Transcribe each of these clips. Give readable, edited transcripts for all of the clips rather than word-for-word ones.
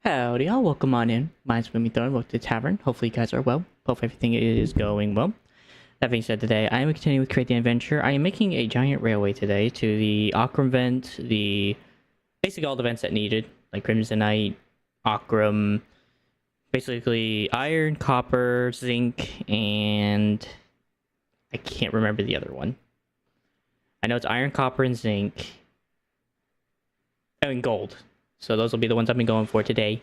Howdy, y'all. Welcome on in. Mine's Swimmy Thorn. Welcome to the tavern. Hopefully, you guys are well. Hope everything is going well. That being said, today I am continuing with Create the Endventure. I am making a giant railway today to the Akram vent, basically all the vents that needed, like Crimsonite, Akram, basically iron, copper, zinc, and I can't remember the other one. I know it's iron, copper, and zinc. Oh, and gold. So those will be the ones I've been going for today.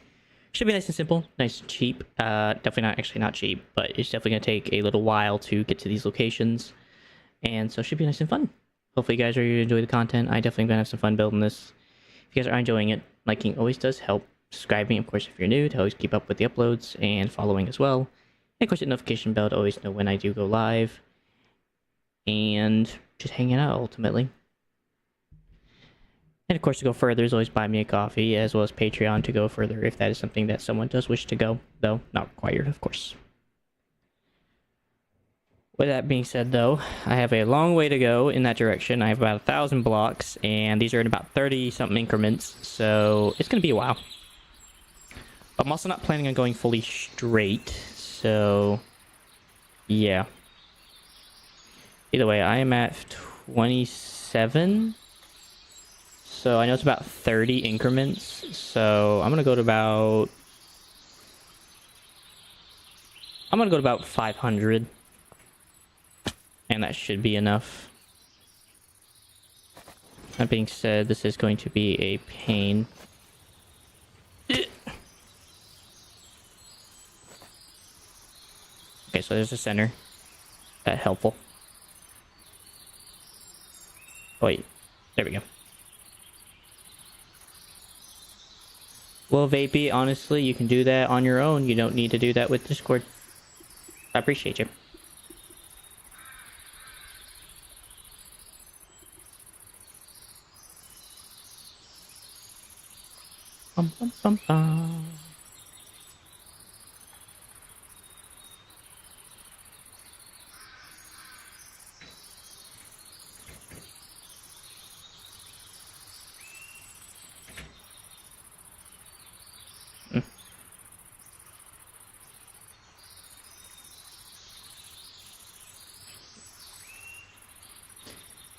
Should be nice and simple, nice and cheap. Definitely not cheap, but it's definitely going to take a little while to get to these locations. And so it should be nice and fun. Hopefully you guys are enjoy the content. I definitely going to have some fun building this. If you guys are enjoying it, liking always does help. Subscribing, of course, if you're new, to always keep up with the uploads, and following as well. And of course, the notification bell to always know when I do go live. And just hanging out, ultimately. And of course, to go further is always buy me a coffee, as well as Patreon to go further if that is something that someone does wish to go, though not required, of course. With that being said, though, I have a long way to go in that direction. I have about 1,000 blocks, and these are in about 30-something increments, so it's going to be a while. I'm also not planning on going fully straight, so yeah. Either way, I am at 27. So I know it's about 30 increments, so I'm gonna go to about 500, and that should be enough. That being said, this is going to be a pain. Okay, so there's a center. That helpful. Wait, there we go. Well, Vapey, honestly, you can do that on your own. You don't need to do that with Discord. I appreciate you. Bum, bum, bum, bum.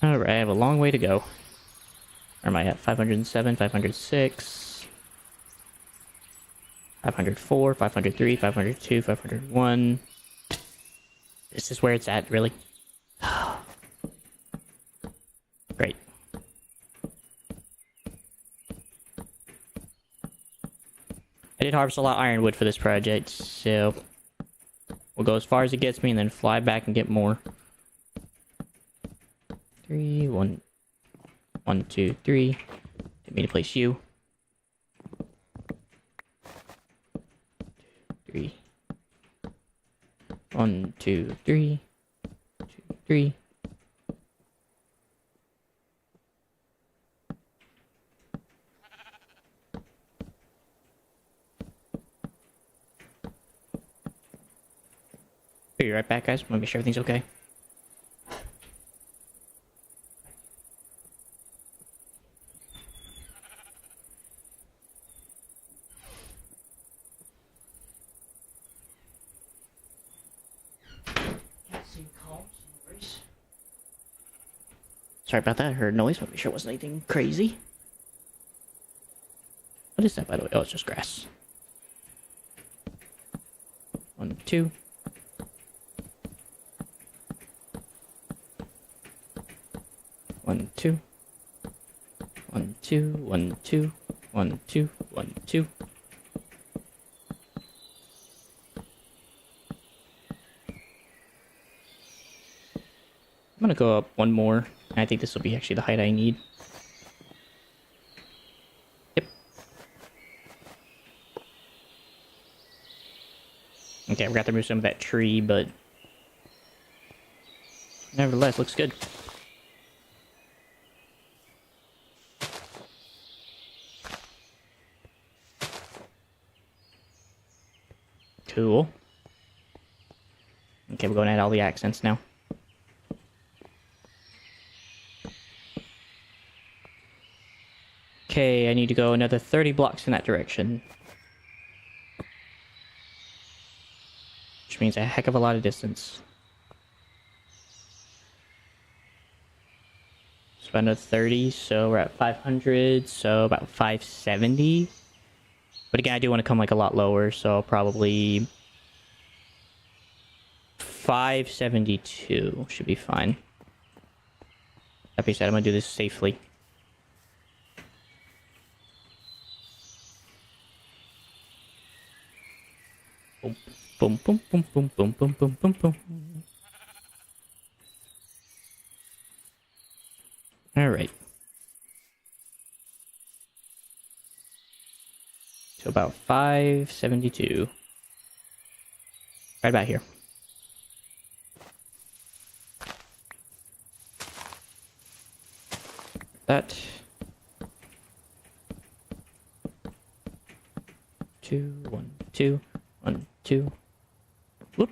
Alright, I have a long way to go. Where am I at? 507, 506, 504, 503, 502, 501. This is where it's at, really. Great. I did harvest a lot of ironwood for this project, so we'll go as far as it gets me and then fly back and get more. 3, 1, 1, 2, 3. Get me to place you. 3. 1, 2, 3. 2, 3. Be right back, guys. Want to make sure everything's okay. Sorry about that. I heard noise. Want to make sure it wasn't anything crazy. What is that, by the way? Oh, it's just grass. 1, 2. 1, 2. 1, 2. 1, 2. 1, 2. 1, 2. I'm gonna go up one more. I think this will be actually the height I need. Yep. Okay, we got to remove some of that tree, but nevertheless, looks good. Cool. Okay, we're going to add all the accents now. Okay, I need to go another 30 blocks in that direction. which means a heck of a lot of distance. It's about another 30, so we're at 500, so about 570. But again, I do want to come like a lot lower, so probably 572 should be fine. That being said, I'm gonna do this safely. Boom, boom, boom, boom, boom, boom, boom, boom, boom, boom. All right. So about 572. Right about here. That. 2, 1, 2, 1, 2. Whoop.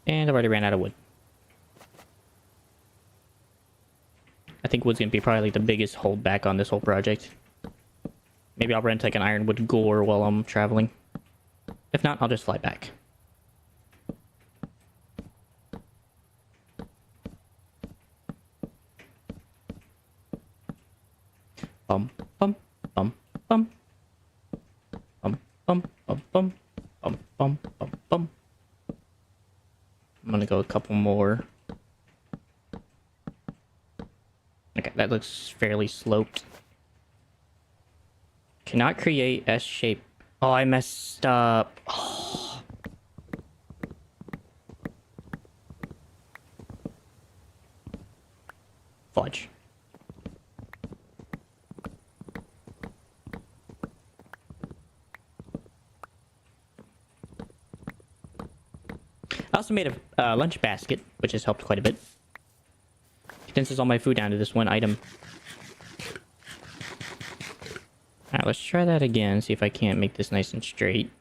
And I've already ran out of wood. I think wood's gonna be probably like the biggest holdback on this whole project. Maybe I'll rent like an ironwood gore while I'm traveling. If not, I'll just fly back. Bum bum bum bum bum bum bum bum bum bum bum bum. I'm gonna go a couple more. Okay, that looks fairly sloped. Cannot create S shape. Oh, I messed up. Oh. Fudge. I also made a lunch basket, which has helped quite a bit. Condenses all my food down to this one item. Alright, let's try that again, see if I can't make this nice and straight.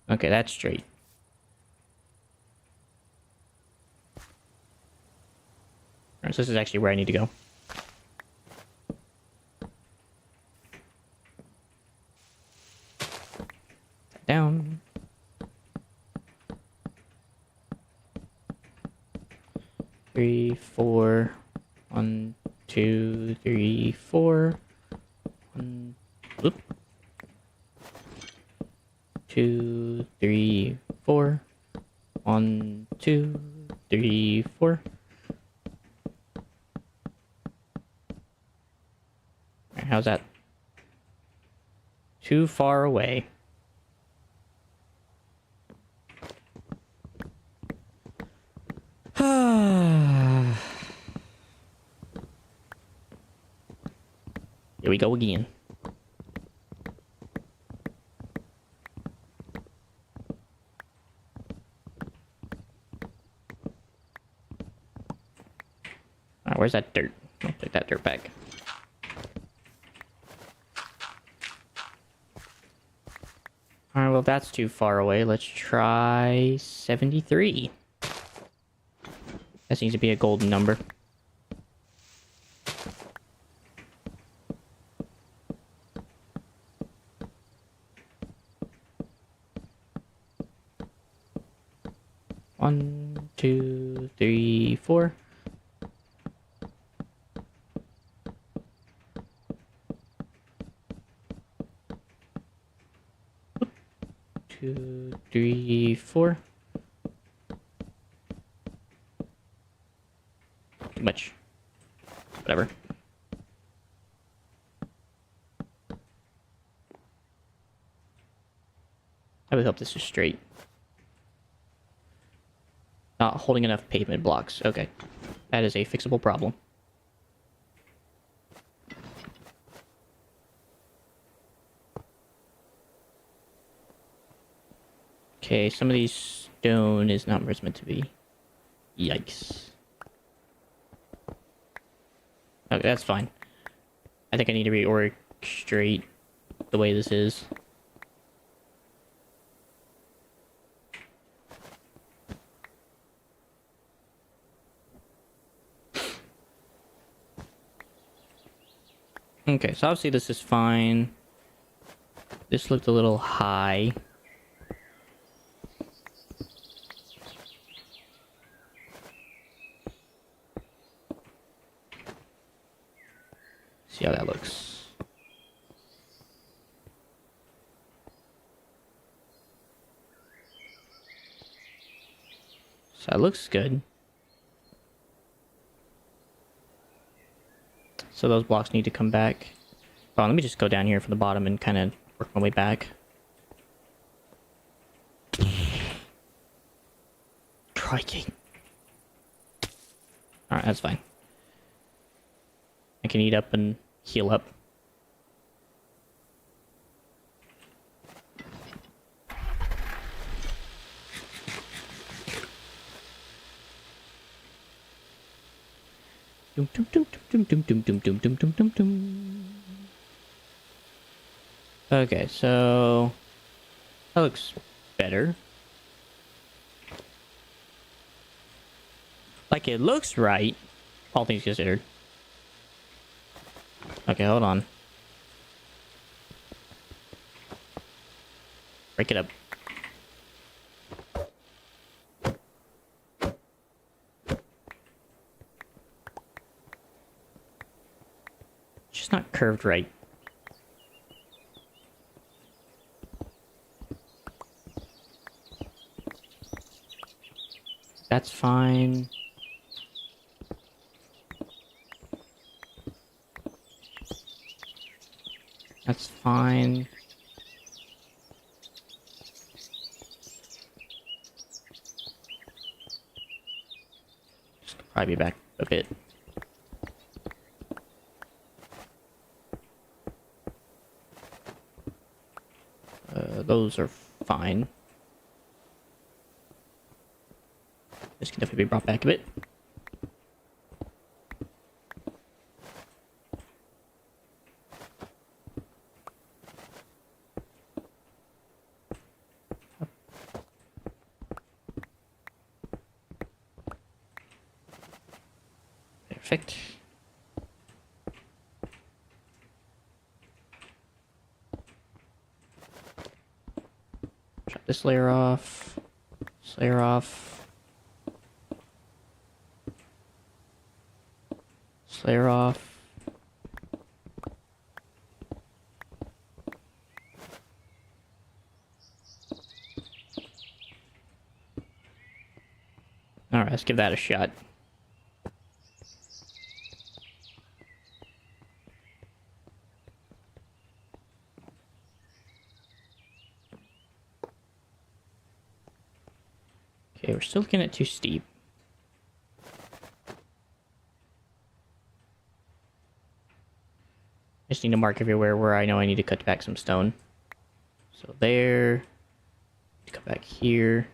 Okay, that's straight. Alright, so this is actually where I need to go. Down. Three, four. 1, 2, 3, 4. 1, whoop. 2, 3, 4. 1, 2, 3, 4. Alright, how's that? Too far away. Here we go again. Alright, where's that dirt? I'll take that dirt back. Alright, well that's too far away. Let's try 73. That seems to be a golden number. One, 2, 3, 4. Oop. 2, 3, 4. Too much. Whatever. I would hope this is straight. Not holding enough pavement blocks. Okay. That is a fixable problem. Okay, some of these stone is not where it's meant to be. Yikes. Okay, that's fine. I think I need to reorg straight the way this is. Okay, so obviously this is fine. This looked a little high. See how that looks. So that looks good. So those blocks need to come back. Oh, let me just go down here from the bottom and kind of work my way back. Crikey. Alright, that's fine. I can eat up and heal up. Okay, so that looks better. Like, it looks right, all things considered. Okay, hold on. Break it up. Just not curved right. That's fine. That's fine. Just probably be back a bit. Those are fine. This can definitely be brought back a bit. Perfect. Chop this layer off. This layer off. This layer off. Alright, let's give that a shot. Okay, we're still looking at too steep. Just need to mark everywhere where I know I need to cut back some stone. So there. Come back here.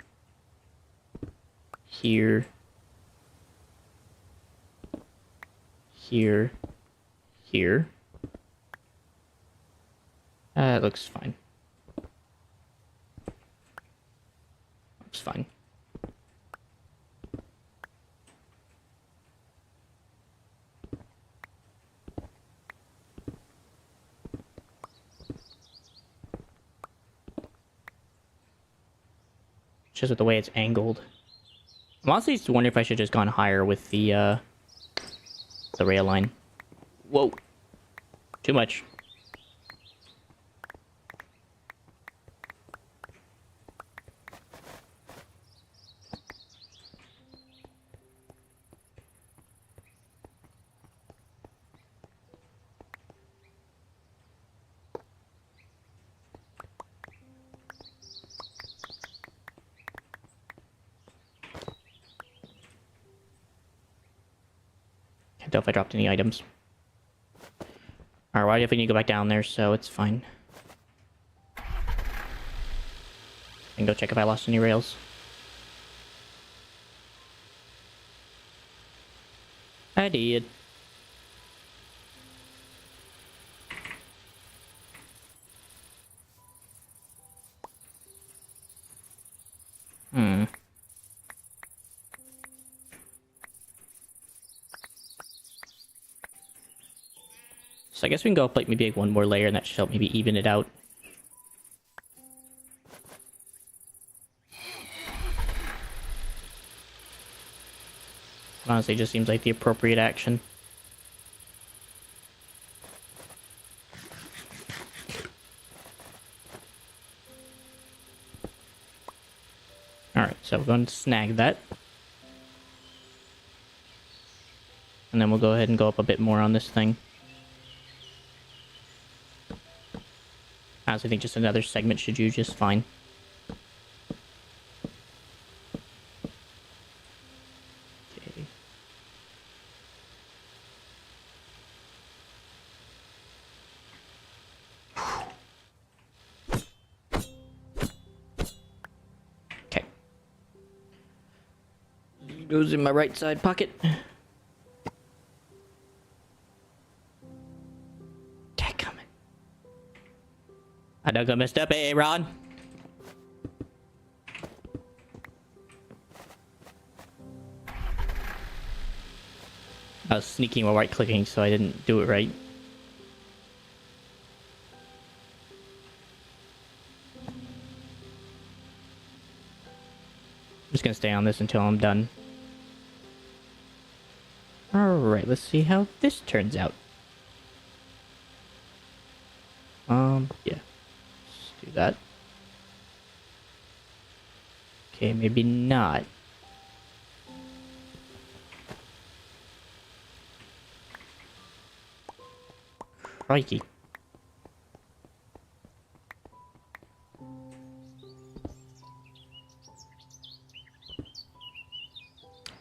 Here. Here. Here. That looks fine. Looks fine. Just with the way it's angled. I'm honestly just wondering if I should have just gone higher with the rail line. Whoa. Too much. Can't tell if I dropped any items. Alright, well, I definitely need to go back down there, so it's fine. And go check if I lost any rails. I did. So I guess we can go up like maybe like one more layer and that should help maybe even it out. Honestly, just seems like the appropriate action. Alright, so we're going to snag that. And then we'll go ahead and go up a bit more on this thing. I honestly think just another segment should do just fine. Okay. Okay. Goes in my right side pocket. I done got messed up, Ron. I was sneaking while right clicking, so I didn't do it right. I'm just gonna stay on this until I'm done. Alright, let's see how this turns out. Yeah. Let's do that. Okay, maybe not. Crikey.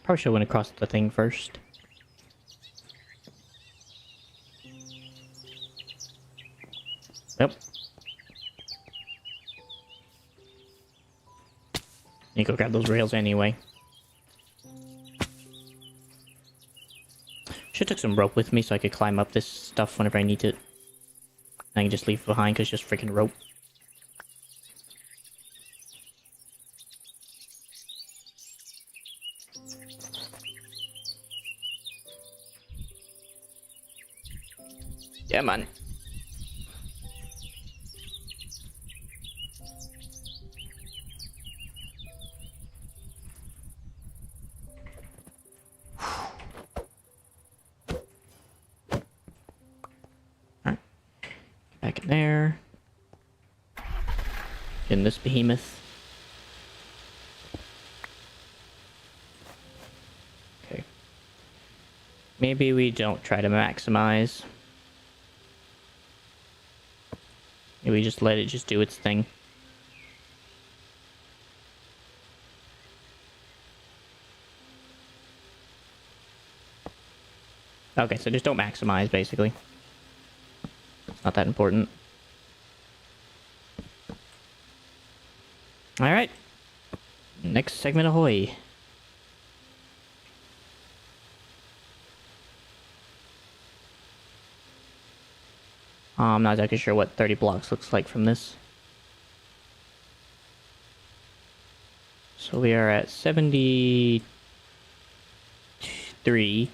Probably should have went across the thing first. Yep. You go grab those rails anyway. Should have took some rope with me so I could climb up this stuff whenever I need it. I can just leave it behind because it's just freaking rope. Yeah, man. Alright. Back in there. In this behemoth. Okay. Maybe we don't try to maximize. Maybe we just let it just do its thing. Okay, so just don't maximize, basically. It's not that important. Alright. Next segment, ahoy. I'm not exactly sure what 30 blocks looks like from this. So we are at 73.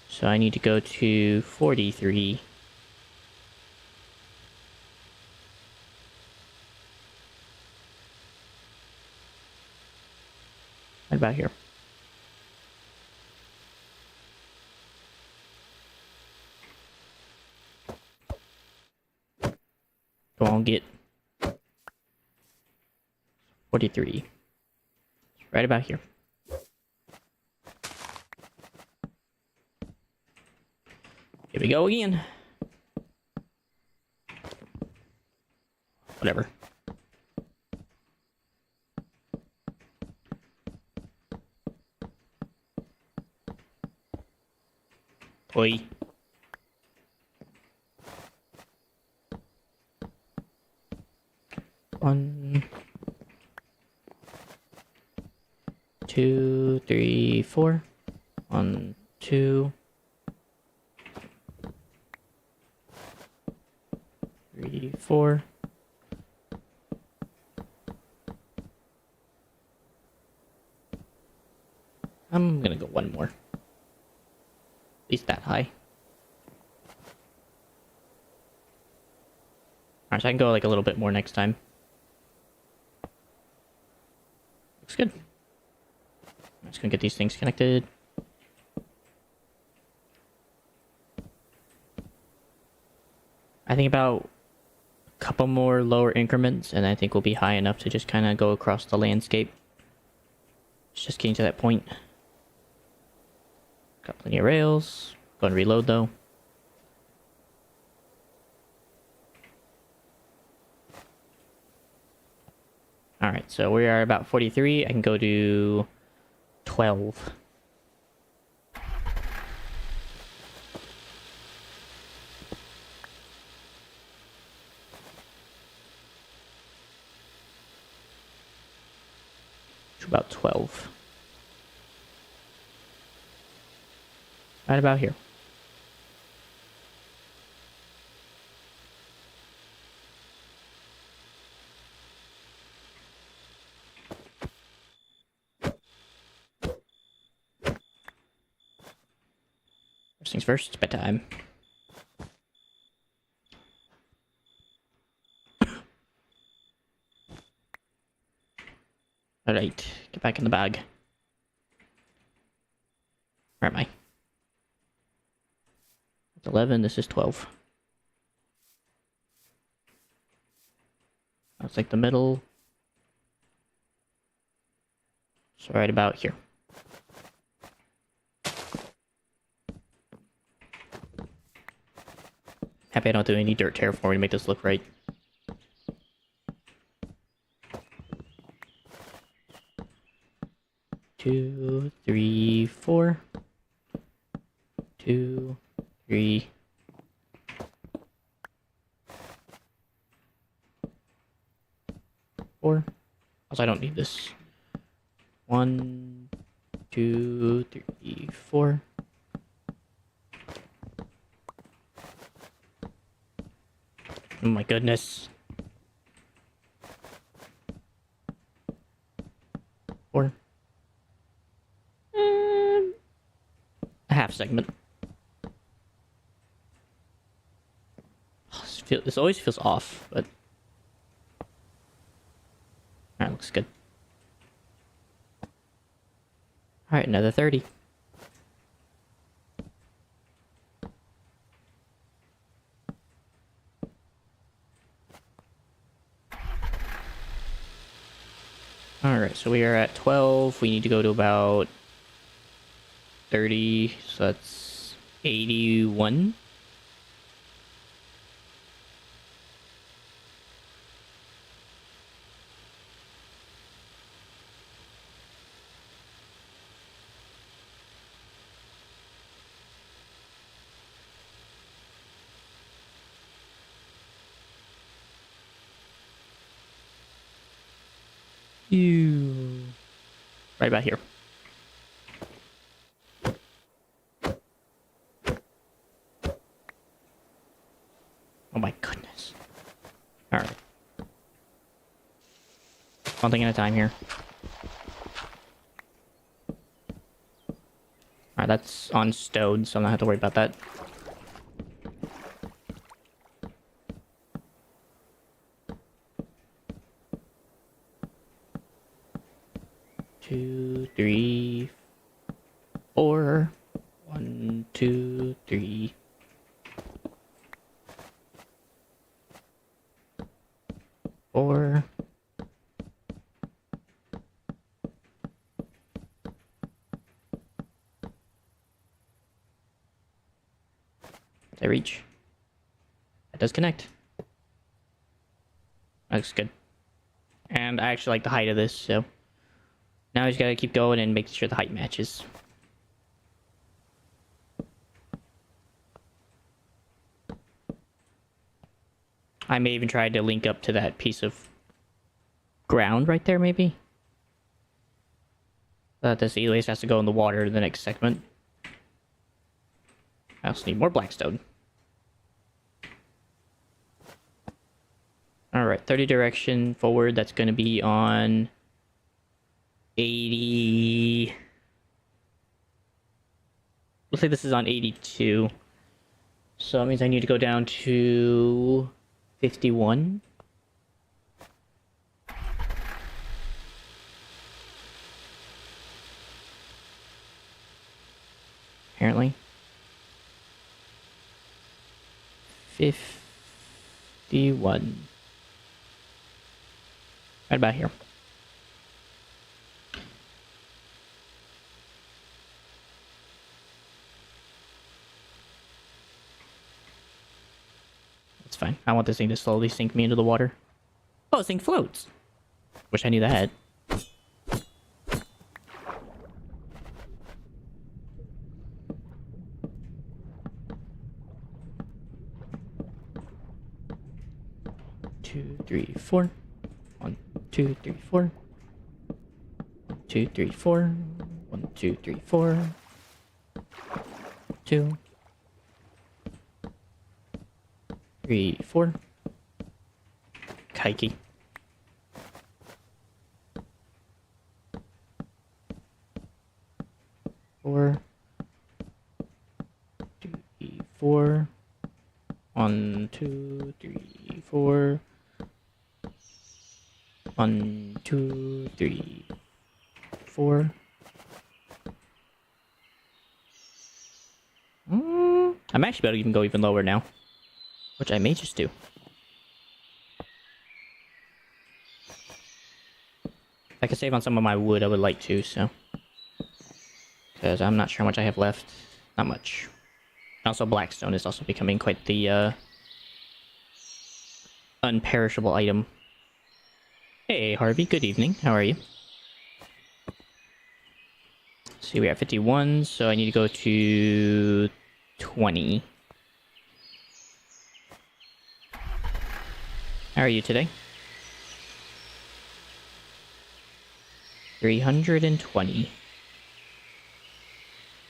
So I need to go to 43. Right about here. Go on, get 43. Right about here. Here we go again. Whatever. Oi. One, 2, 3, 4. 1, 2, 3, 4. I'm gonna go one more. At least that high. Alright, so I can go like a little bit more next time. Looks good. I'm just gonna get these things connected. I think about a couple more lower increments, and I think we'll be high enough to just kind of go across the landscape. It's just getting to that point. Got plenty of rails. Going to reload though. Alright, so we are about 43. I can go to 12. To about 12. Right about here. First things first, it's bedtime. Alright, get back in the bag. Where am I? It's 11, this is 12. That's like the middle. So right about here. Happy I don't do any dirt terraforming to make this look right. Two, three, four. 2, 3. 4. Also, I don't need this. 1, 2, 3, 4. Oh my goodness. 4. A half segment. This always feels off, but alright, looks good. Alright, another 30. Alright, so we are at 12. We need to go to about 30, so that's 81. Ew. Right about here. Oh my goodness. Alright. One thing at a time here. Alright, that's on stone, so I'm not have to worry about that. Two, three, 4. 1, 2, 3. 4. Did I reach? That does connect. That looks good. And I actually like the height of this, so now I just gotta keep going and make sure the height matches. I may even try to link up to that piece of ground right there, maybe. This at least has to go in the water the next segment. I also need more blackstone. Alright, 30 direction forward. That's going to be on 80. Looks like this is on 82. So that means I need to go down to 51. Apparently. 50. 51. Right about here. That's fine. I want this thing to slowly sink me into the water. Oh, this thing floats. Wish I knew that. Two, three, four. 1, 2, 3, 4. 2, 3, 4. 1, 2, 3, 4. 2. 3, 4. Kikey. 4. 3, 4. 1, 2, 3, 4. 1, 2, 3, 4. I'm actually about to even go even lower now, which I may just do. If I could save on some of my wood, I would like to, so. Because I'm not sure how much I have left. Not much. Also, blackstone is also becoming quite the unperishable item. Hey, Harvey. Good evening. How are you? Let's see, we're at 51, so I need to go to 20. How are you today? 320.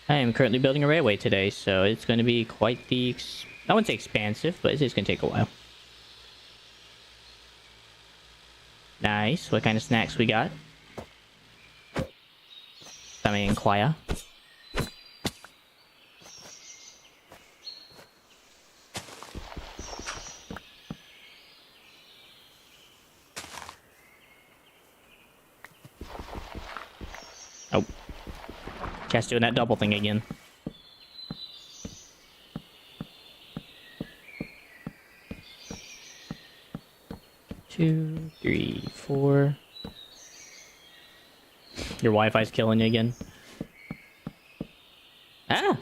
I am currently building a railway today, so it's going to be quite the... I wouldn't say expansive, but it is going to take a while. Nice. What kind of snacks we got? Let me inquire. Oh. Cat's doing that double thing again. Two, three, 4. Your Wi-Fi's killing you again. Ah!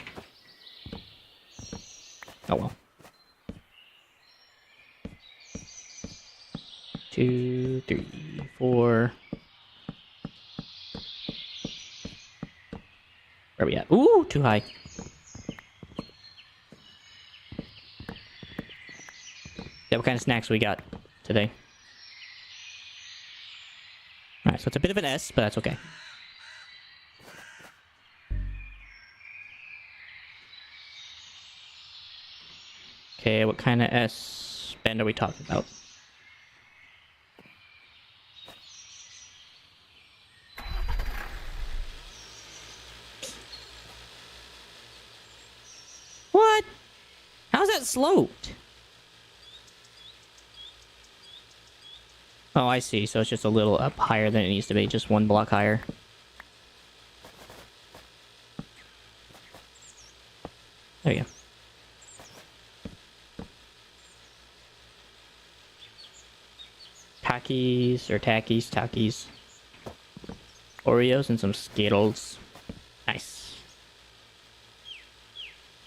Oh well. 2, 3, 4. Where are we at? Ooh, too high. Yeah, what kind of snacks we got today? Alright, so it's a bit of an S, but that's okay. Okay, what kind of S bend are we talking about? What? How's that sloped? Oh, I see. So it's just a little up higher than it needs to be. Just one block higher. There you go. Takis. Oreos and some Skittles. Nice.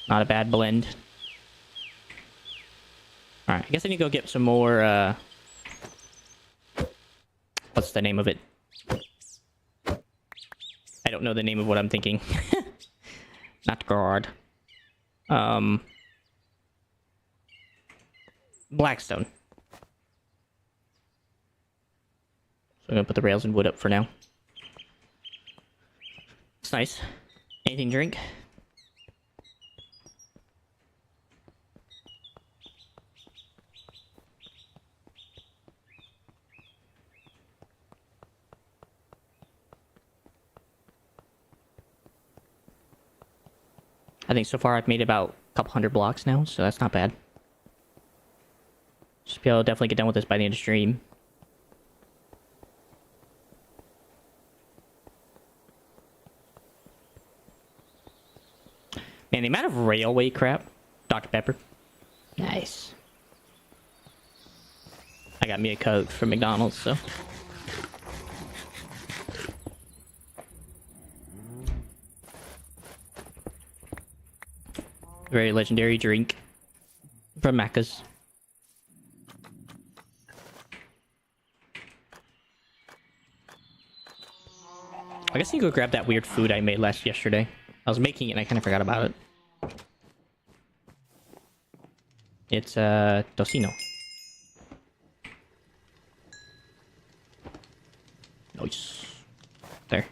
Not a bad blend. Alright, I guess I need to go get some more, what's the name of it? I don't know the name of what I'm thinking. Not guard. Blackstone. So I'm gonna put the rails and wood up for now. It's nice. Anything to drink? I think so far I've made about a couple hundred blocks now, so that's not bad. Should be able to definitely get done with this by the end of stream. Man, the amount of railway crap. Dr. Pepper. Nice. I got me a Coke from McDonald's, so. Very legendary drink from Macca's. I guess you go grab that weird food I made yesterday. I was making it and I kind of forgot about it. It's tocino. Nice. There.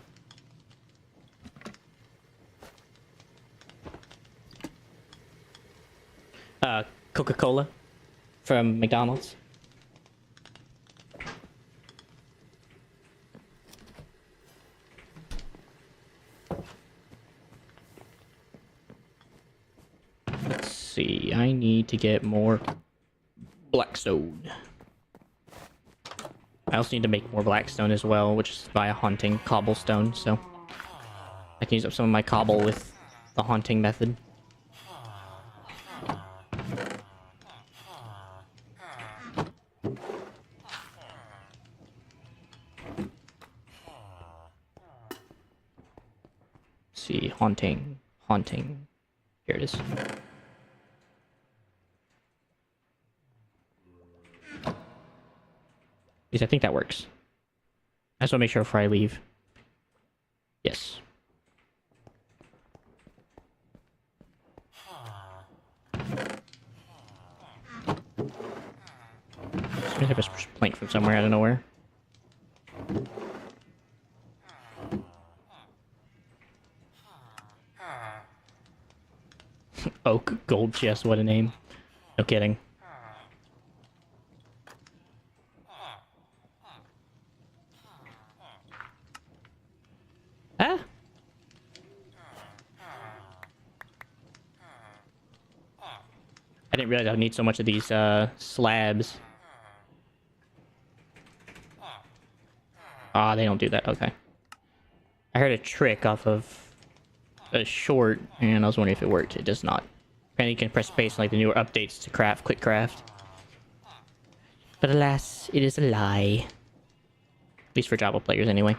Coca-Cola from McDonald's. Let's see. I need to get more blackstone. I also need to make more blackstone as well, which is via haunting cobblestone, so I can use up some of my cobble with the haunting method. Let's see, haunting. Here it is. At least I think that works. I just want to make sure before I leave. Yes. Just gonna have a plank from somewhere, I don't know where. Oak gold chest, what a name. No kidding. Ah! I didn't realize I would need so much of these slabs. Ah, they don't do that. Okay. I heard a trick off of a short, and I was wondering if it worked. It does not. And you can press space on like the newer updates to craft, quick craft. But alas, it is a lie. At least for Java players, anyway.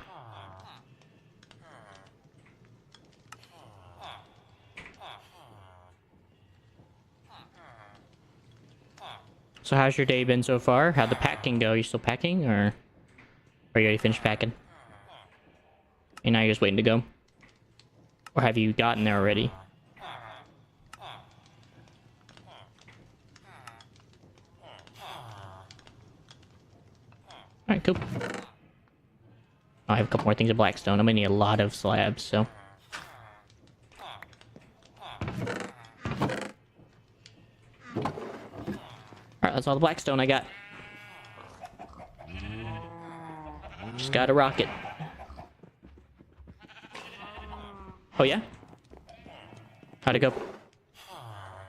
So how's your day been so far? How'd the packing go? Are you still packing, or are you already finished packing? And now you're just waiting to go? Or have you gotten there already? Alright, cool. I have a couple more things of blackstone. I'm gonna need a lot of slabs, so... Alright, that's all the blackstone I got. Just gotta rock it. Oh yeah? How'd it go?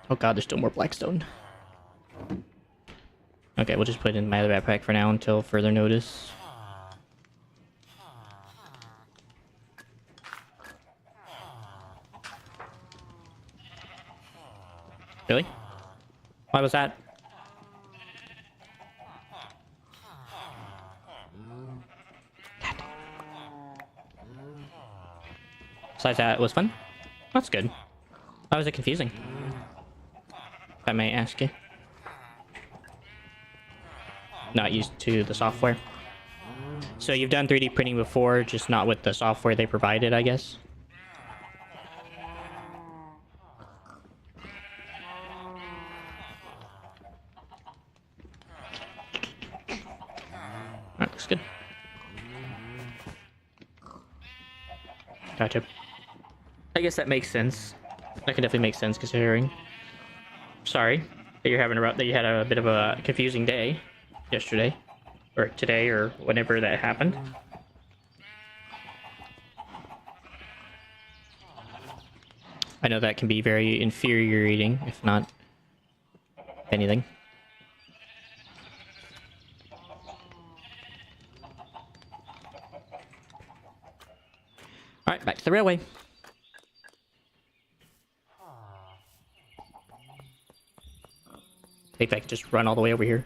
Oh god, there's still more blackstone. Okay, we'll just put it in my other backpack for now until further notice. Really? Why was that? Besides that, it was fun. That's good. Why was it confusing? If I may ask you. Not used to the software. So you've done 3D printing before, just not with the software they provided, I guess? Alright, looks good. Gotcha. I guess that makes sense. That can definitely make sense considering. Sorry that you're having that you had a bit of a confusing day yesterday, or today, or whenever that happened. I know that can be very infuriating, if not anything. Alright, back to the railway. Maybe I could just run all the way over here.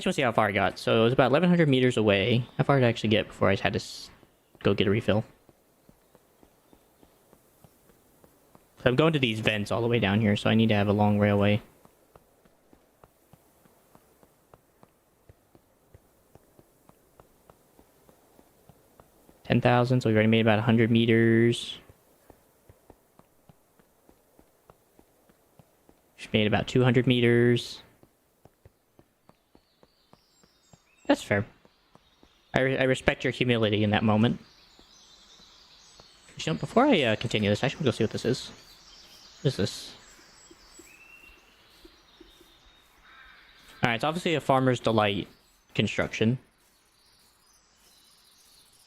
just want to see how far I got. So it was about 1,100 meters away. How far did I actually get before I had to go get a refill? So I'm going to these vents all the way down here, so I need to have a long railway. 10,000, so we've already made about 100 meters. We've made about 200 meters. That's fair. I respect your humility in that moment. You know, before I continue this, I should go see what this is. What is this? Alright, it's obviously a Farmer's Delight construction.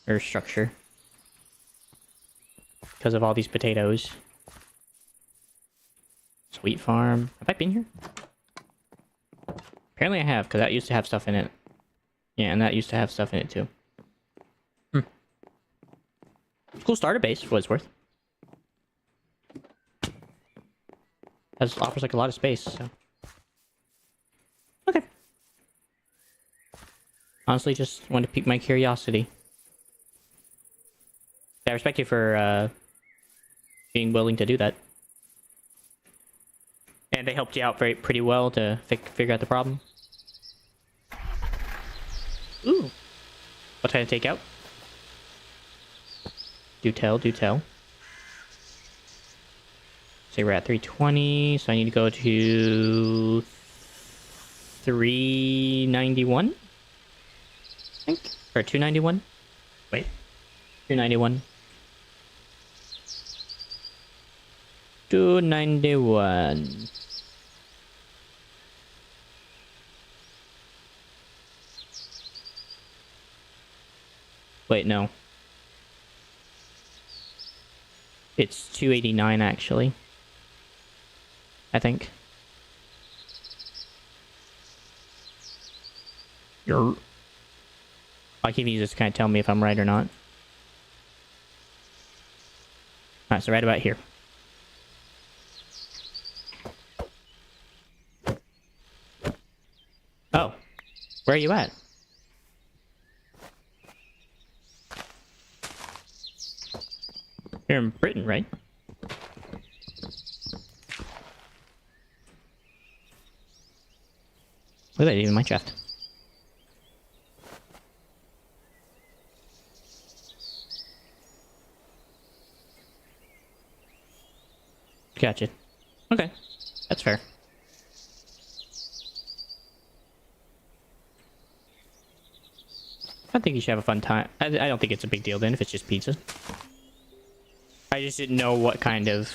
Or structure. Because of all these potatoes. Sweet farm. Have I been here? Apparently I have, because that used to have stuff in it. Yeah, and that used to have stuff in it too. Cool starter base for what it's worth. Offers like a lot of space, so. Okay. Honestly, just wanted to pique my curiosity. I respect you for being willing to do that. And they helped you out pretty well to figure out the problem. Ooh. What can I take out? Do tell, do tell. Say we're at 320, so I need to go to 391? I think? Or 291? Wait. 291. 291. Wait, no. It's 289 actually. I think. I can use this to kind of tell me if I'm right or not. Alright, so right about here. Oh. Where are you at? You're in Britain, right? Look at that, even Minecraft. Gotcha. Okay. That's fair. I think you should have a fun time. I don't think it's a big deal then if it's just pizza. I just didn't know what kind of...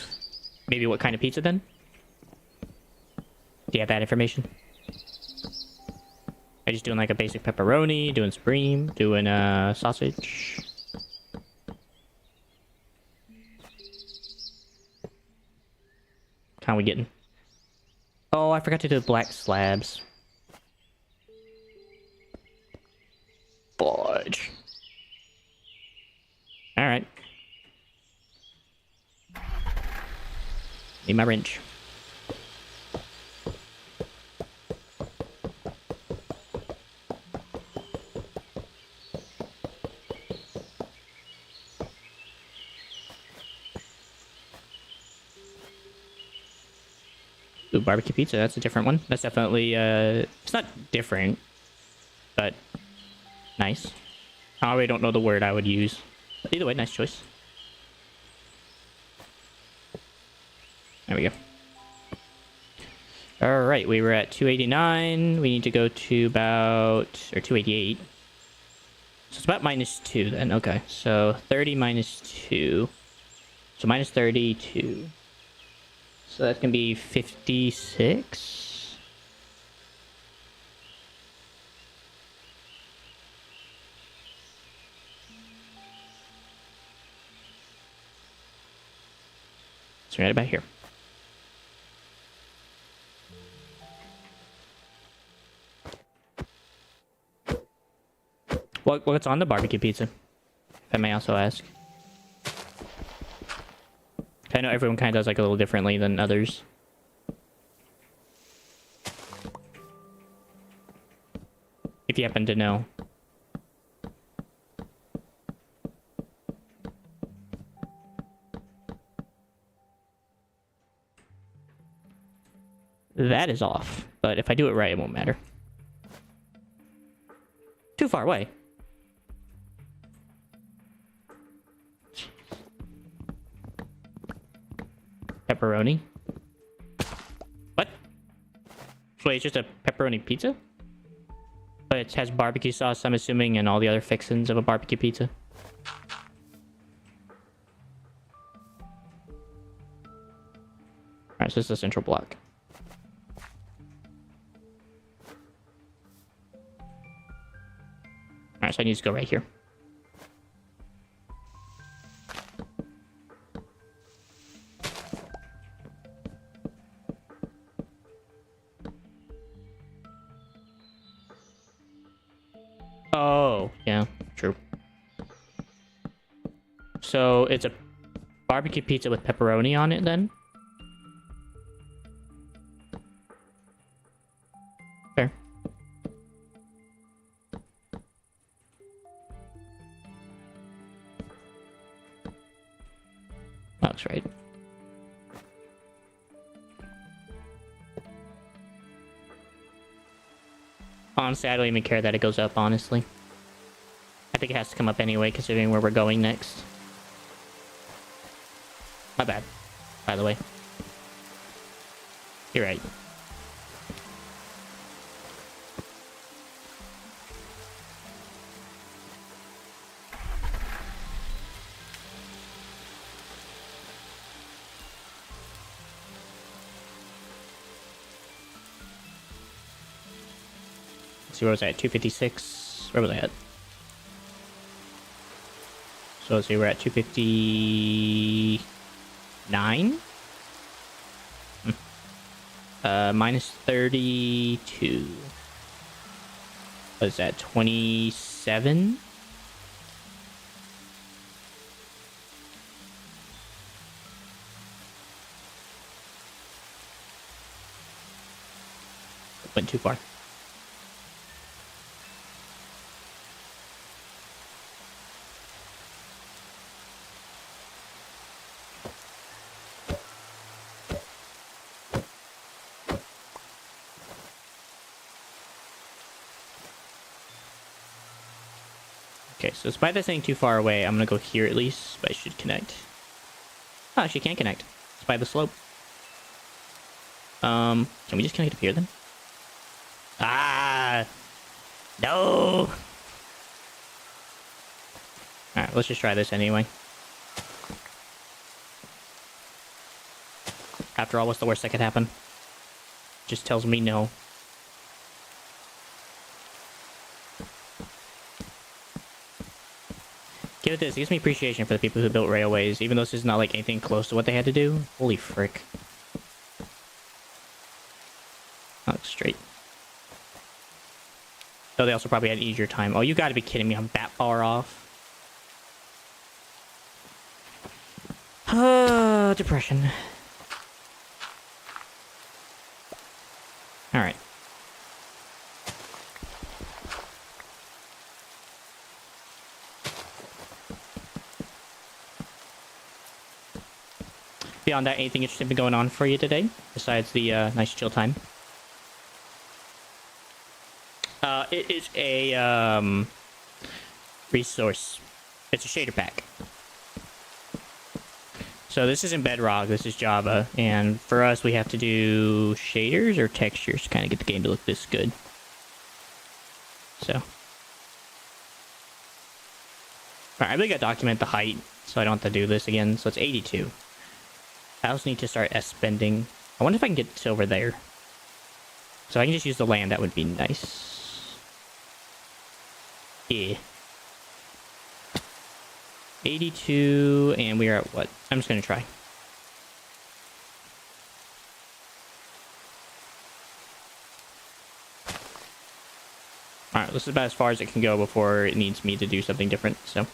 Maybe what kind of pizza then? Do you have that information? I just doing like a basic pepperoni, doing supreme, doing sausage. How are we getting? Oh, I forgot to do black slabs. Fudge. Alright. Need my wrench. Ooh, barbecue pizza, that's a different one. That's definitely, it's not different, but nice. I really don't know the word I would use. But either way, nice choice. There we go. Alright, we were at 289. We need to go to about... or 288. So it's about -2 then. Okay, so 30 minus 2. So minus 32. So that's going to be 56. It's right about here. What's on the barbecue pizza? If I may also ask. I know everyone kind of does like a little differently than others. If you happen to know. That is off, but if I do it right, it won't matter. Too far away. Pepperoni. What? Wait, it's just a pepperoni pizza? But it has barbecue sauce, I'm assuming, and all the other fixings of a barbecue pizza. Alright, so this is the central block. Alright, so I need to go right here. Oh, yeah, true. So it's a barbecue pizza with pepperoni on it then? Fair. That looks right. Honestly, I don't even care that it goes up, honestly. I think it has to come up anyway, considering where we're going next. My bad, by the way. You're right. Let's see, where was I at? 256? Where was I at? So let's see, we're at 259? Minus 32. What is that, 27? Went too far. Okay, so despite this saying too far away, I'm gonna go here at least, but I should connect. Oh, she can't connect. It's by the slope. Can we just connect up here then? Ah! No! Alright, let's just try this anyway. After all, what's the worst that could happen? Just tells me no. Give it this. It gives me appreciation for the people who built railways, even though this is not like anything close to what they had to do. Holy frick. That looks straight. Though they also probably had an easier time. Oh, you gotta be kidding me. I'm that far off. Depression. Alright. Beyond that, anything interesting been going on for you today? Besides the nice chill time? It is a resource. It's a shader pack. So this isn't Bedrock, this is Java, and for us we have to do shaders or textures to kind of get the game to look this good. So. Alright, I really gotta document the height, so I don't have to do this again. So it's 82. I also need to start S-spending. I wonder if I can get this over there. So I can just use the land, that would be nice. Yeah. 82, and we are at what? I'm just gonna try. Alright, this is about as far as it can go before it needs me to do something different, so.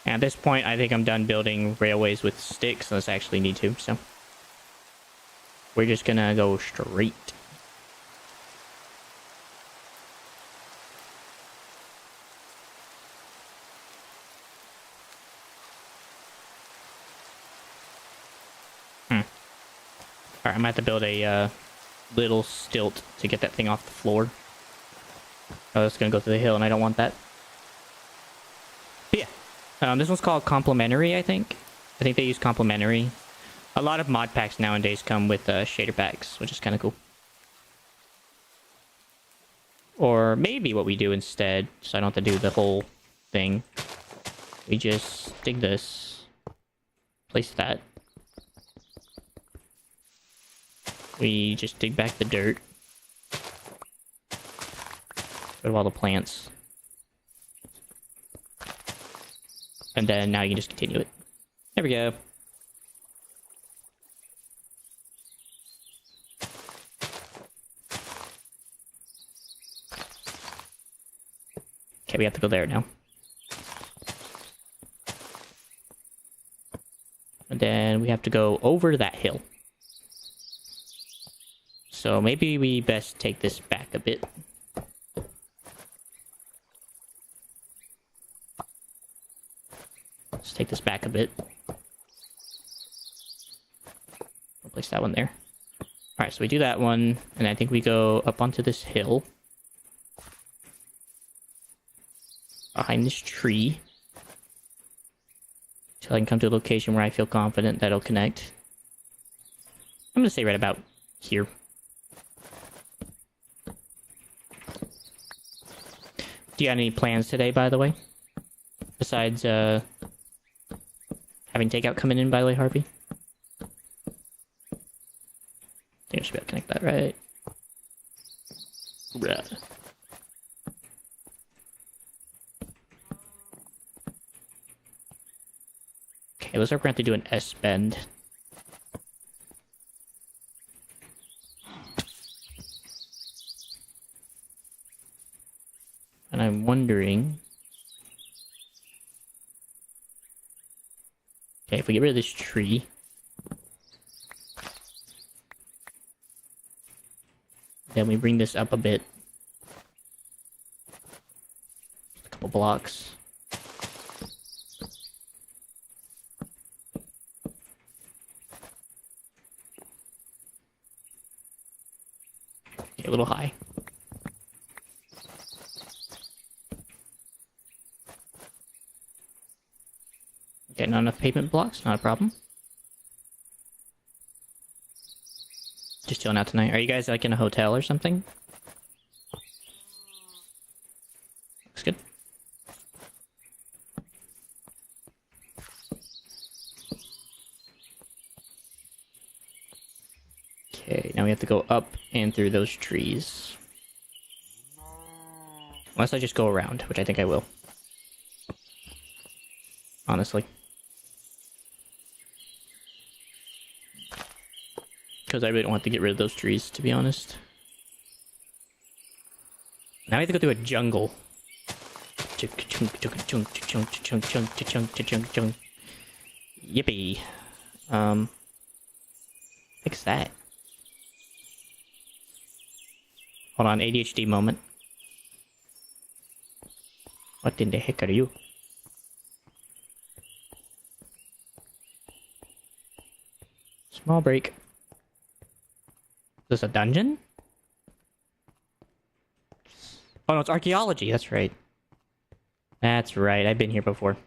And at this point, I think I'm done building railways with sticks, unless I actually need to, so. we're just gonna go straight. Alright, I'm gonna have to build a little stilt to get that thing off the floor. Oh, it's gonna go through the hill, and I don't want that. But yeah, this one's called Complementary, I think. I think they use Complementary. A lot of mod packs nowadays come with shader packs, which is kind of cool. Or maybe what we do instead, so I don't have to do the whole thing. We just dig this, place that. We just dig back the dirt. Rid of all the plants. And then now you can just continue it. There we go. Okay, we have to go there now. And then we have to go over that hill. So maybe we best take this back a bit. Let's take this back a bit. We'll place that one there. Alright, so we do that one, and I think we go up onto this hill. Behind this tree. Till I can come to a location where I feel confident that'll connect. I'm gonna say right about here. Do you have any plans today, by the way? Besides, having takeout coming in, by the way, Harvey? I think I should be able to connect that, right? Right. Okay, looks like we're going to have to do an S-bend. And I'm wondering... Okay, if we get rid of this tree... Then we bring this up a bit. Just a couple blocks. Okay, a little high. Okay, not enough pavement blocks, not a problem. Just chilling out tonight. Are you guys like in a hotel or something? Looks good. Okay, now we have to go up and through those trees. Unless I just go around, which I think I will. Honestly. Because I really don't want to get rid of those trees, to be honest. Now we have to go through a jungle. Yippee. Fix that. Hold on, ADHD moment. What in the heck are you? Small break. Is this a dungeon? Oh no, it's archaeology. That's right. That's right. I've been here before.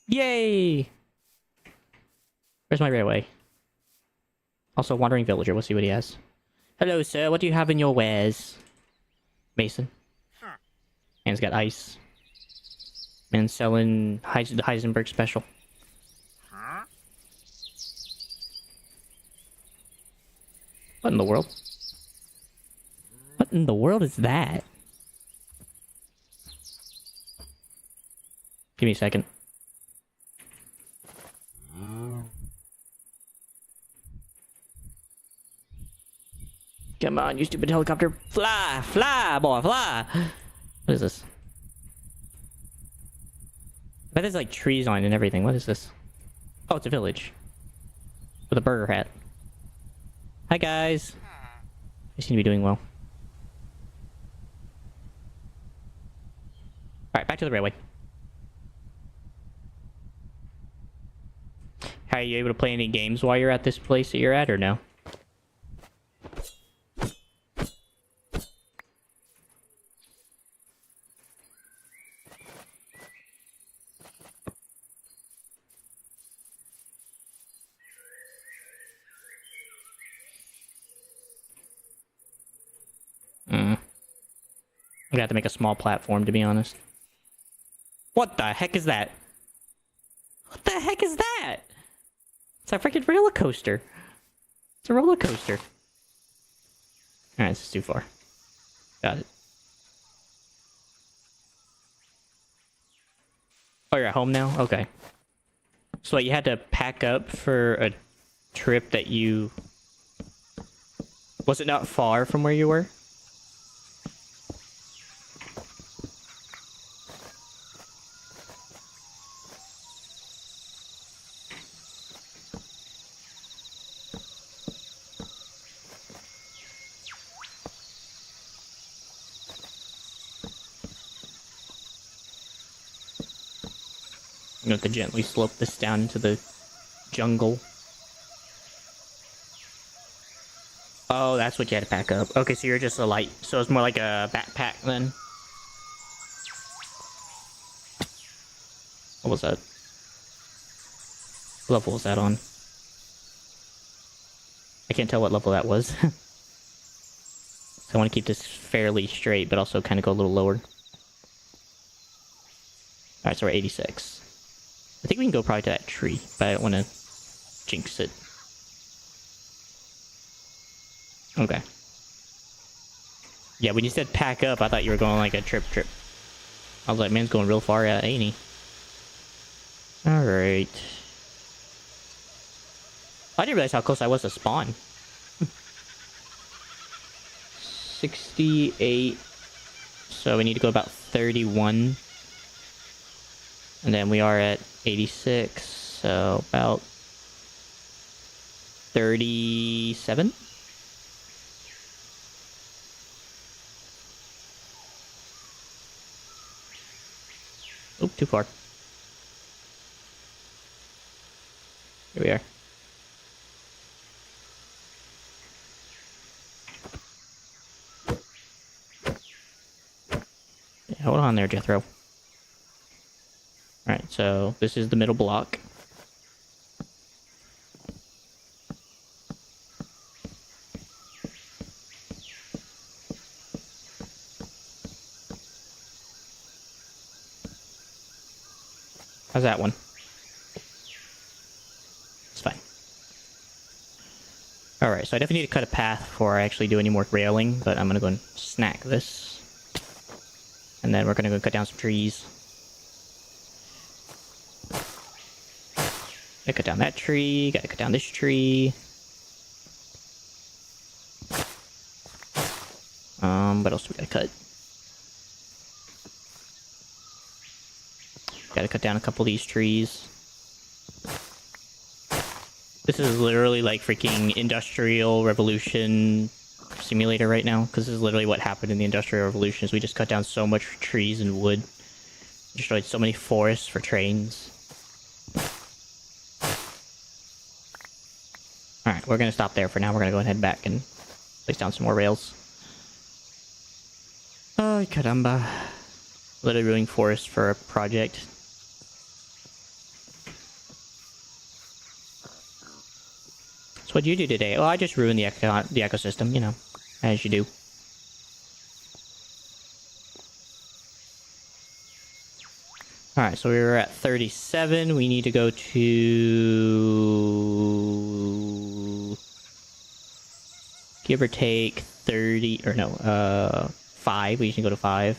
Yay! Where's my railway? Also, wandering villager. We'll see what he has. Hello, sir. What do you have in your wares? Mason. And he's got ice. And selling the Heisenberg special. What in the world? What in the world is that? Give me a second. Come on, you stupid helicopter. Fly! Fly, boy, fly! What is this? I bet there's like trees on it and everything. What is this? Oh, it's a village. With a burger hat. Hi guys. You seem to be doing well. Alright, back to the railway. Are you able to play any games while you're at this place that you're at, or no? I'm gonna have to make a small platform, to be honest. What the heck is that? What the heck is that? It's a freaking roller coaster. It's a roller coaster. Alright, this is too far. Got it. Oh, you're at home now? Okay. So you had to pack up for a trip that you... Was it not far from where you were? I'm going to have to gently slope this down into the jungle. Oh, that's what you had to pack up. Okay, so you're just a light. So it's more like a backpack then. What was that? What level was that on? I can't tell what level that was. So I want to keep this fairly straight, but also kind of go a little lower. Alright, so we're 86. I think we can go probably to that tree, but I don't want to jinx it. Okay. Yeah, when you said pack up, I thought you were going like a trip. I was like, man's going real far out, ain't he? Alright. I didn't realize how close I was to spawn. 68. So we need to go about 31. And then we are at 86, so about 37? Oop, too far. Here we are. Yeah, hold on there, Jethro. Alright, so this is the middle block. How's that one? It's fine. Alright, so I definitely need to cut a path before I actually do any more railing, but I'm gonna go and snack this. And then we're gonna go cut down some trees. Gotta cut down that tree, gotta cut down this tree. What else do we gotta cut? Gotta cut down a couple of these trees. This is literally like freaking Industrial Revolution simulator right now, because this is literally what happened in the Industrial Revolution, is we just cut down so much trees and wood. Destroyed so many forests for trains. Alright, we're gonna stop there for now. We're gonna go and head back and place down some more rails. Oh, caramba. Literally ruining forest for a project. So what'd you do today? Oh, I just ruined the ecosystem, you know, as you do. Alright, so we were at 37. We need to go to... give or take 30, or no, 5. We can go to 5.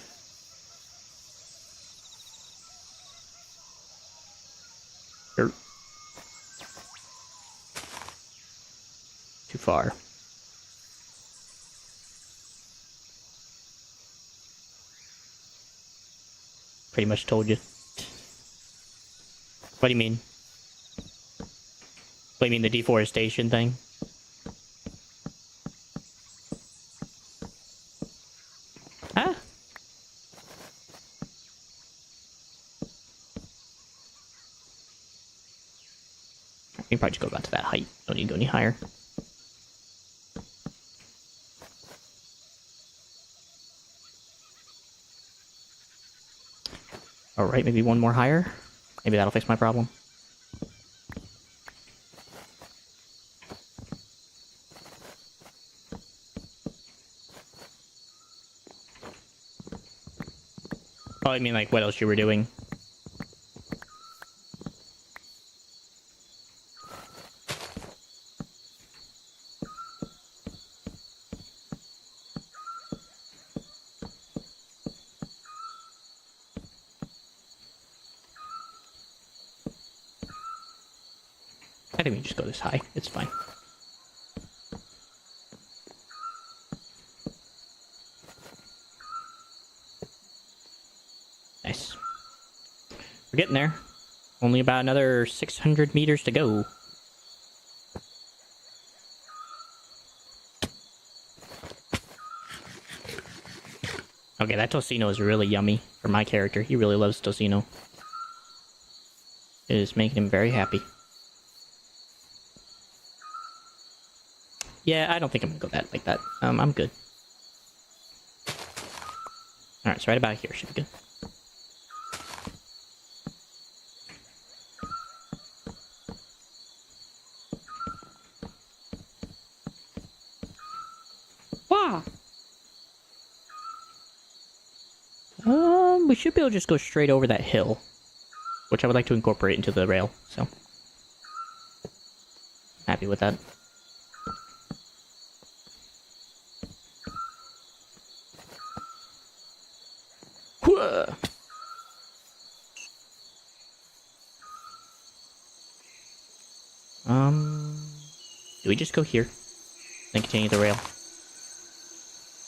Too far. Pretty much told you. What do you mean? What do you mean, the deforestation thing? Huh? We can probably just go back to that height. Don't need to go any higher. Alright, maybe one more higher. Maybe that'll fix my problem. Oh, I mean, like, what else you were doing? I think we can just go this high. It's fine. Nice. We're getting there. Only about another 600 meters to go. Okay, that tocino is really yummy for my character. He really loves tocino. It is making him very happy. Yeah, I don't think I'm gonna go that like that. I'm good. Alright, so right about here should be good. Wow. We should be able to just go straight over that hill, which I would like to incorporate into the rail, so. Happy with that. Do we just go here? Then continue the rail?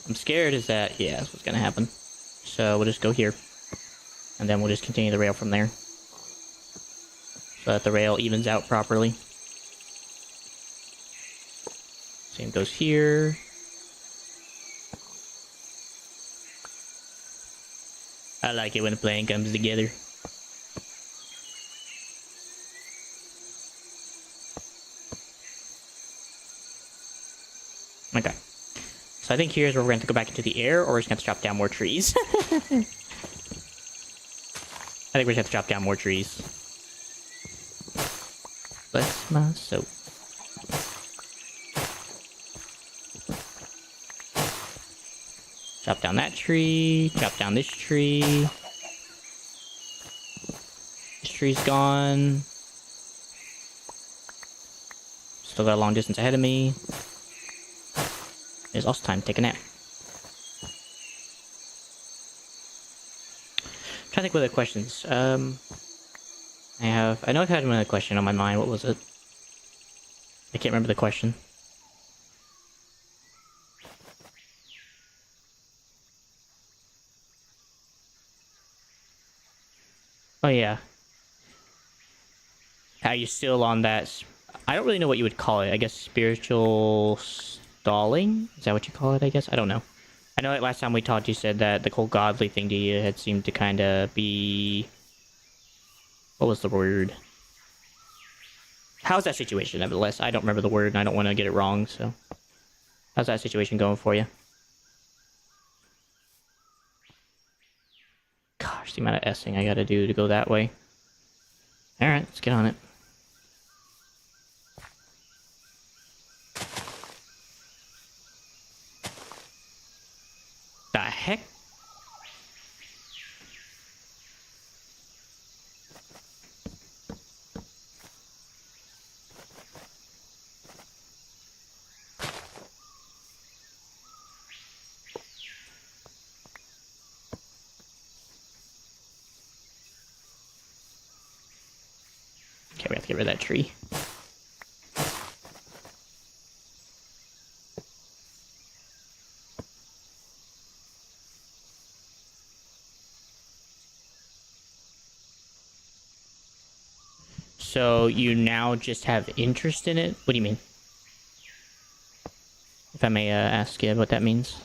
I'm scared is that, yeah, that's what's gonna happen. So we'll just go here. And then we'll just continue the rail from there. So that the rail evens out properly. Same goes here. I like it when a plan comes together. Okay. So I think here's where we're going to go back into the air, or we're just going to chop down more trees. I think we're just going to chop down more trees. Bless my soul. Chop down that tree. Chop down this tree. This tree's gone. Still got a long distance ahead of me. It's also time to take a nap. I'm trying to think what other questions. I know I've had another question on my mind. What was it? I can't remember the question. Oh yeah. Are you still on that? I don't really know what you would call it. I guess spiritual stalling? Is that what you call it, I guess? I don't know. I know that last time we talked, you said that the whole godly thing to you had seemed to kind of be... What was the word? How's that situation, nevertheless? I don't remember the word, and I don't want to get it wrong, so... How's that situation going for you? Gosh, the amount of S-ing I gotta do to go that way. Alright, let's get on it. The heck? Okay, we have to get rid of that tree. So you now just have interest in it? What do you mean? If I may ask you what that means.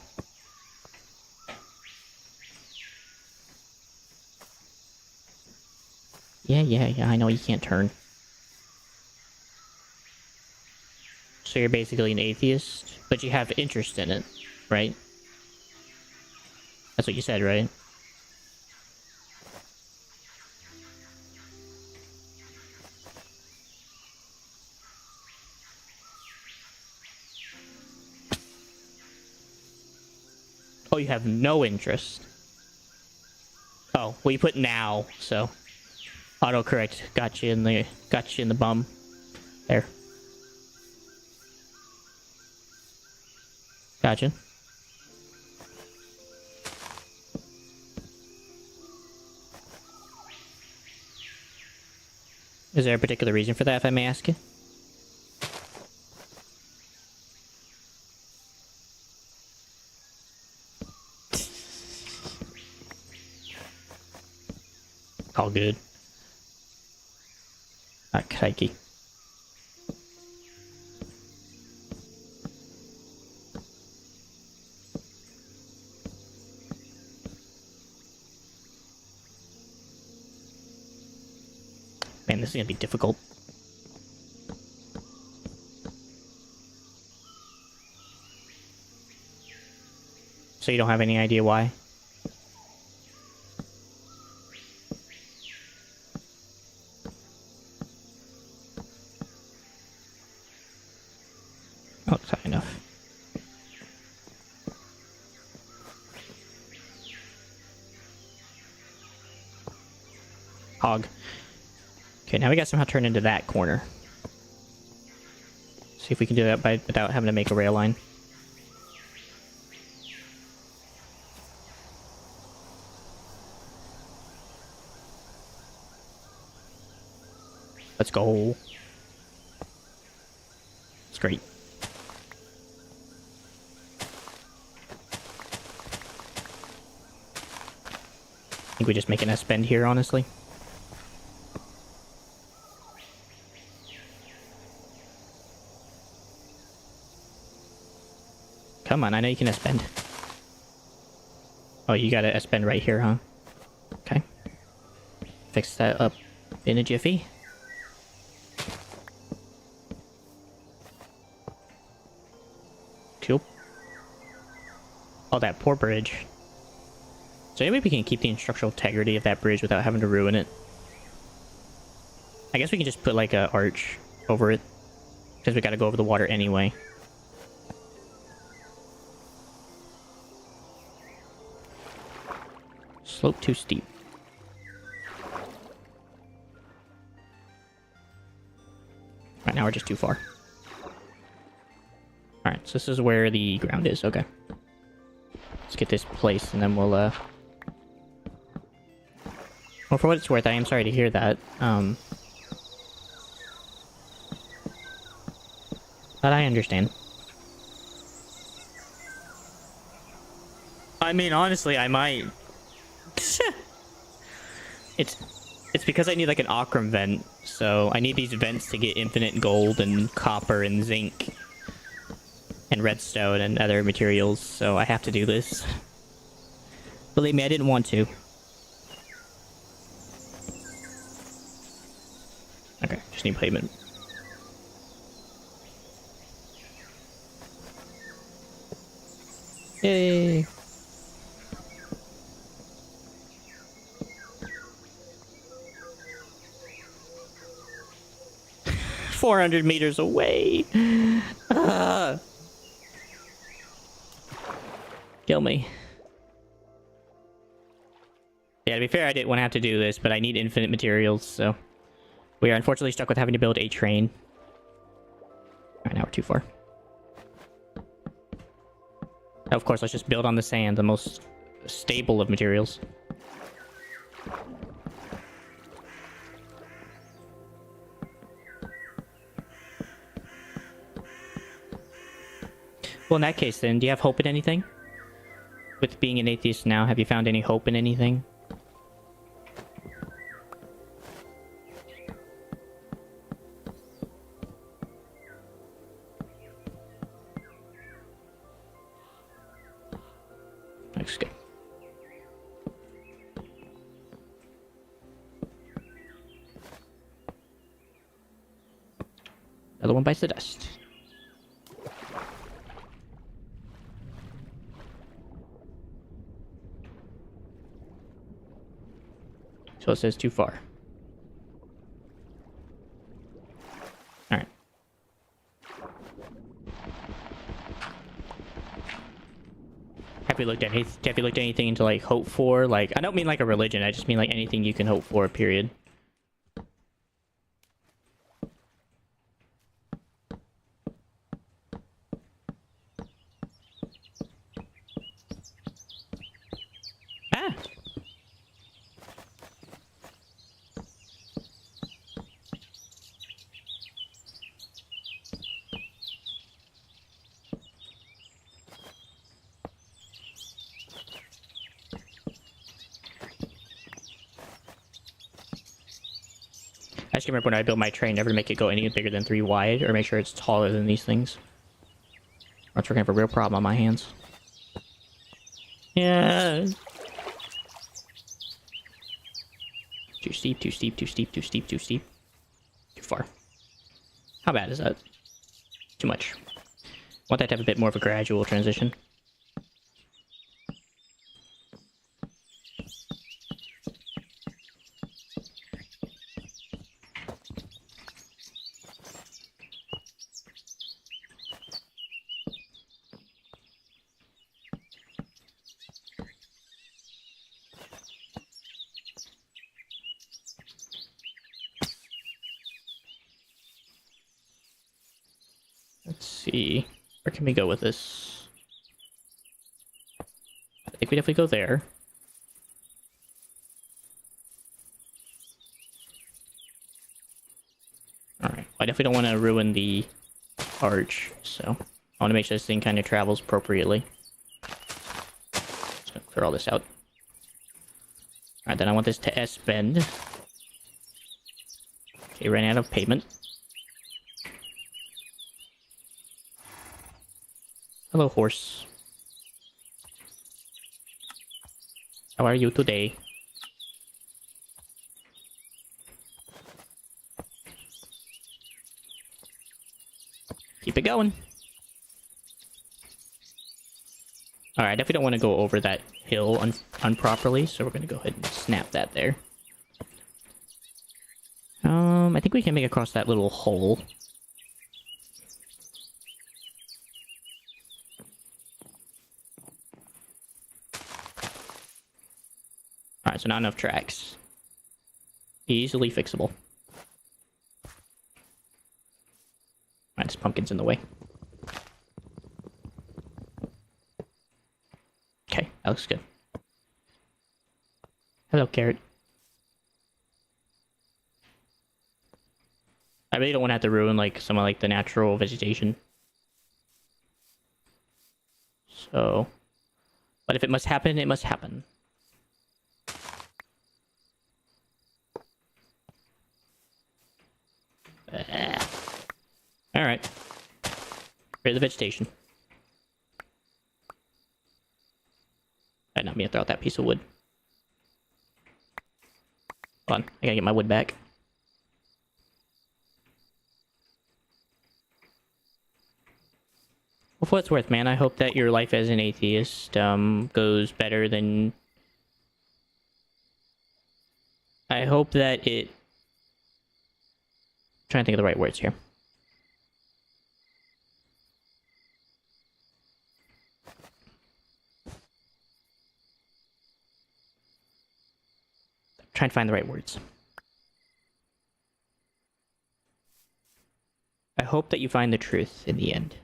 Yeah, I know you can't turn. So you're basically an atheist, but you have interest in it, right? That's what you said, right? Oh, you have no interest. Oh, well, you put now, so autocorrect got you in the bum. There. Gotcha. Is there a particular reason for that, if I may ask you? All good. Ah, crikey. Man, this is gonna be difficult. So you don't have any idea why? Oh, it's high enough. Hog. Okay, now we got somehow turned into that corner. See if we can do that without having to make a rail line. Let's go. It's great. I think we just make an S bend here, honestly. Come on, I know you can S-bend. Oh, you got an S-bend right here, huh? Okay. Fix that up in a jiffy. Cool. Oh, that poor bridge. So maybe we can keep the structural integrity of that bridge without having to ruin it. I guess we can just put like a arch over it. Because we gotta go over the water anyway. Slope too steep. Right now we're just too far. Alright, so this is where the ground is. Okay. Let's get this placed and then we'll, Well, for what it's worth, I am sorry to hear that. But I understand. I mean, honestly, I might... It's because I need like an Akram vent, so I need these vents to get infinite gold and copper and zinc and redstone and other materials, so I have to do this. Believe me, I didn't want to. Okay, just need pavement. Yay! 400 meters away. Kill me. Yeah, to be fair, I didn't want to have to do this, but I need infinite materials, so... We are unfortunately stuck with having to build a train. Alright, now we're too far. Of course, let's just build on the sand, the most stable of materials. Well, in that case, then, do you have hope in anything? With being an atheist now, have you found any hope in anything? Looks good. Another one bites the dust. So it says too far. Alright. Have you looked at anything to like hope for? Like, I don't mean like a religion, I just mean like anything you can hope for, period. Ah! I just remember when I built my train, never to make it go any bigger than 3 wide, or make sure it's taller than these things. Or else we're gonna have a real problem on my hands. Yeah. Too steep, too steep, too steep, too steep, too steep. Too far. How bad is that? Too much. Want that to have a bit more of a gradual transition. Let's see. Where can we go with this? I think we definitely go there. Alright. I definitely don't want to ruin the arch, so I want to make sure this thing kind of travels appropriately. Just gonna clear all this out. Alright, then I want this to S-bend. Okay, ran out of pavement. Hello, horse. How are you today? Keep it going. Alright, I definitely don't want to go over that hill improperly, so we're going to go ahead and snap that there. I think we can make across that little hole. Alright, so not enough tracks. Easily fixable. Alright, this pumpkin's in the way. Okay, that looks good. Hello, carrot. I really don't want to have to ruin like some of like the natural vegetation. So, but if it must happen, it must happen. Alright. Rid of the vegetation. I did not mean to throw out that piece of wood. Hold on, I gotta get my wood back. Well, for what it's worth, man, I hope that your life as an atheist goes better than... I hope that it... I'm trying to think of the right words here. Trying to find the right words. I hope that you find the truth in the end.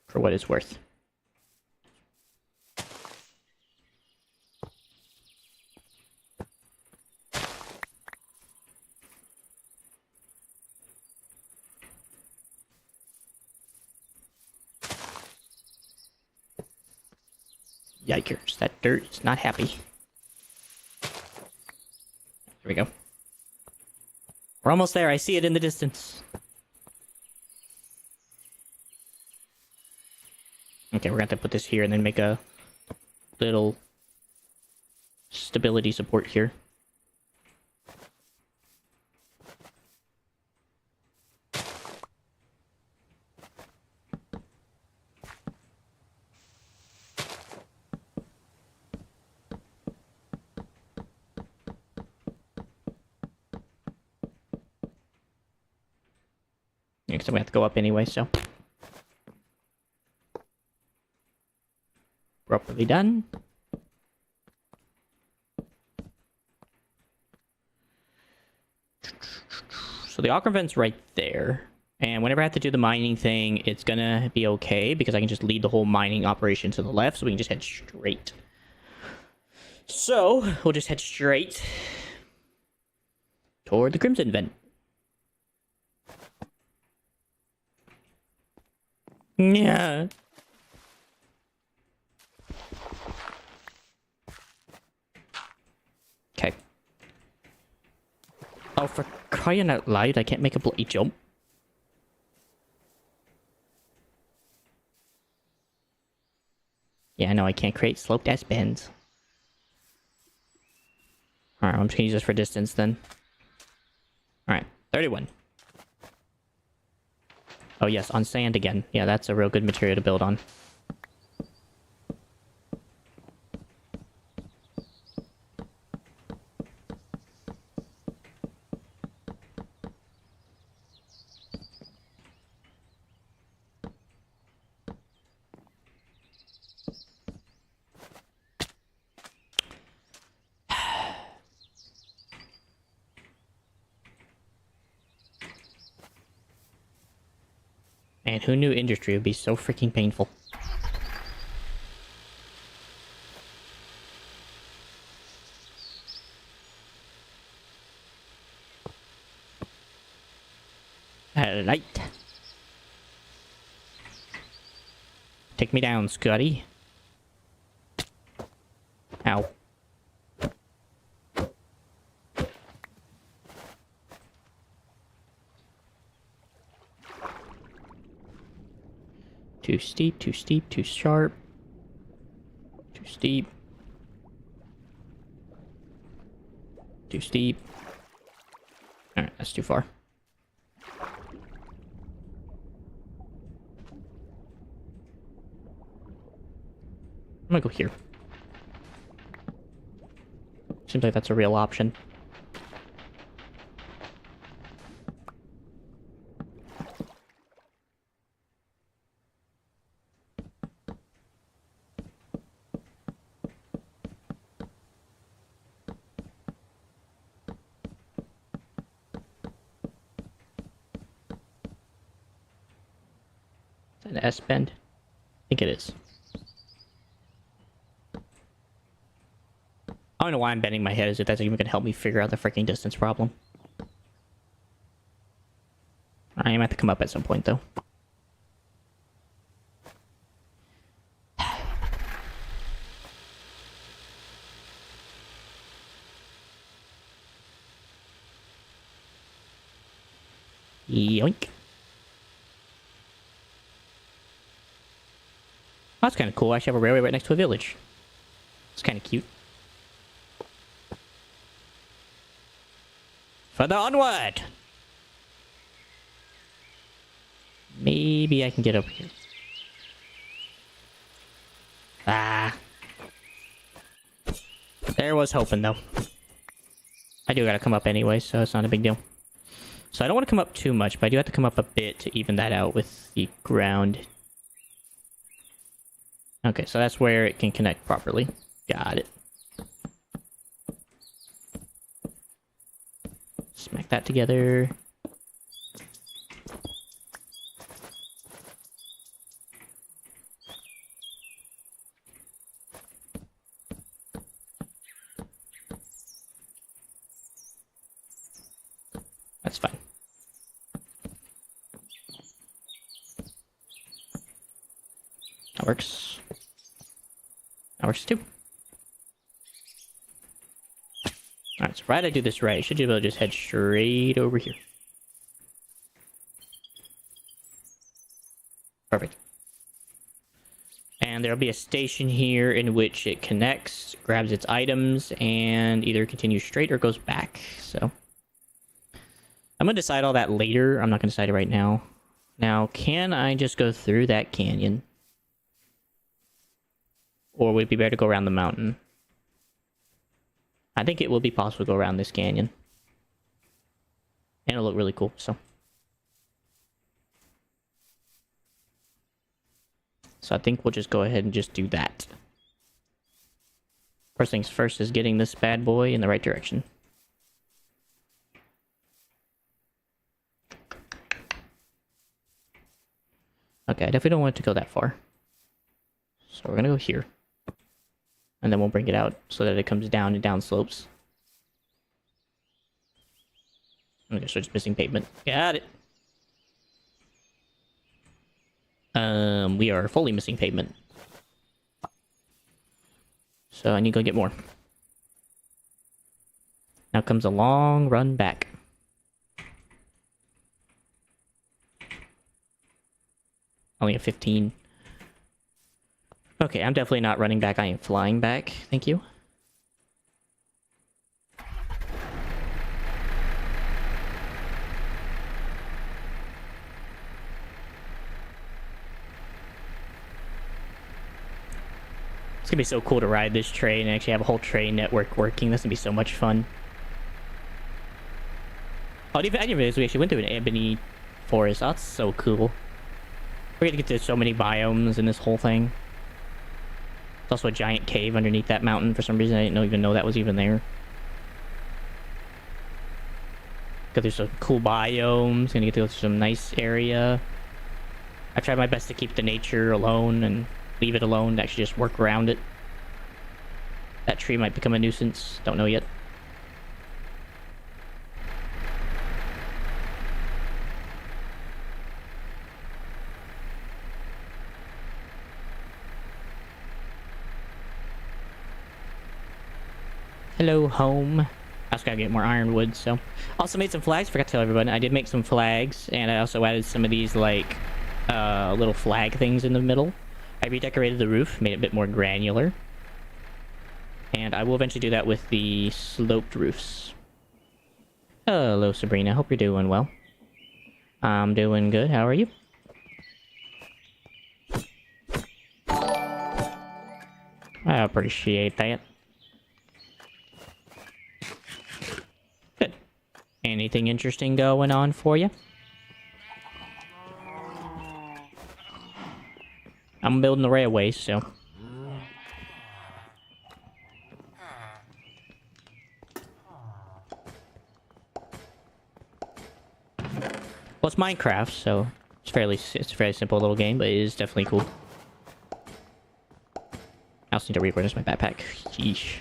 For what it's worth. Yikers, that dirt is not happy. There we go. We're almost there. I see it in the distance. Okay, we're gonna have to put this here and then make a little stability support here. Yeah, because I'm gonna have to go up anyway, so. Properly done. So the aqua vent's right there. And whenever I have to do the mining thing, it's gonna be okay because I can just lead the whole mining operation to the left, so we can just head straight. So, we'll just head straight toward the Crimson Vent. Yeah. Okay. Oh, for crying out loud, I can't make a bloody jump. Yeah, no, I can't create sloped ass bends. Alright, I'm just gonna use this for distance then. Alright, 31. Oh yes, on sand again. Yeah, that's a real good material to build on. Man, who knew industry would be so freaking painful? Light. Take me down, Scotty. Ow. Too steep, too steep, too sharp. Too steep. Too steep. Alright, that's too far. I'm gonna go here. Seems like that's a real option. Is that an S bend? I think it is. I don't know why I'm bending my head as if that's even gonna help me figure out the freaking distance problem. I am gonna have to come up at some point though. Yoink. Oh, that's kind of cool. I actually have a railway right next to a village. It's kind of cute. Further onward! Maybe I can get over here. Ah. There was hoping, though. I do gotta come up anyway, so it's not a big deal. So I don't want to come up too much, but I do have to come up a bit to even that out with the ground. Okay, so that's where it can connect properly. Got it. Smack that together. That's fine. That works. That works too. Alright, so right I do this right, should be able to just head straight over here. Perfect. And there'll be a station here in which it connects, grabs its items, and either continues straight or goes back. So I'm going to decide all that later. I'm not going to decide it right now. Now, can I just go through that canyon? Or would it be better to go around the mountain? I think it will be possible to go around this canyon. And it'll look really cool, so. So I think we'll just go ahead and just do that. First things first is getting this bad boy in the right direction. Okay, I definitely don't want it to go that far. So we're gonna go here. And then we'll bring it out so that it comes down and down slopes. Okay, so it's missing pavement. Got it. We are fully missing pavement. So I need to go get more. Now comes a long run back. Only a 15. Okay, I'm definitely not running back. I am flying back. Thank you. It's gonna be so cool to ride this train and actually have a whole train network working. That's gonna be so much fun. Oh, I didn't realize we actually went through an ebony forest. That's so cool. We're gonna get to so many biomes in this whole thing. There's also a giant cave underneath that mountain for some reason. I didn't even know that was even there. Go through some cool biomes. Gonna get to go through some nice area. I tried my best to keep the nature alone and leave it alone to actually just work around it. That tree might become a nuisance. Don't know yet. Hello, home. I also gotta get more ironwood, so. Also made some flags. Forgot to tell everyone. I did make some flags, and I also added some of these, like, little flag things in the middle. I redecorated the roof, made it a bit more granular. And I will eventually do that with the sloped roofs. Hello, Sabrina. Hope you're doing well. I'm doing good. How are you? I appreciate that. Good. Anything interesting going on for you? I'm building the railway, so. Well, it's Minecraft, so it's a fairly simple little game, but it is definitely cool. I also need to reorganize my backpack. Yeesh.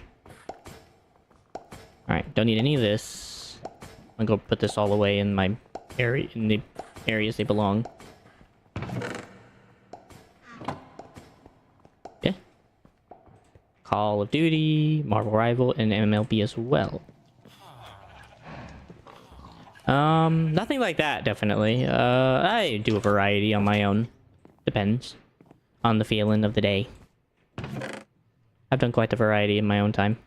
Alright, don't need any of this. I'm gonna go put this all away in my area, in the areas they belong. Yeah. Call of Duty, Marvel Rival, and MLB as well. Nothing like that, definitely. I do a variety on my own. Depends on the feeling of the day. I've done quite the variety in my own time.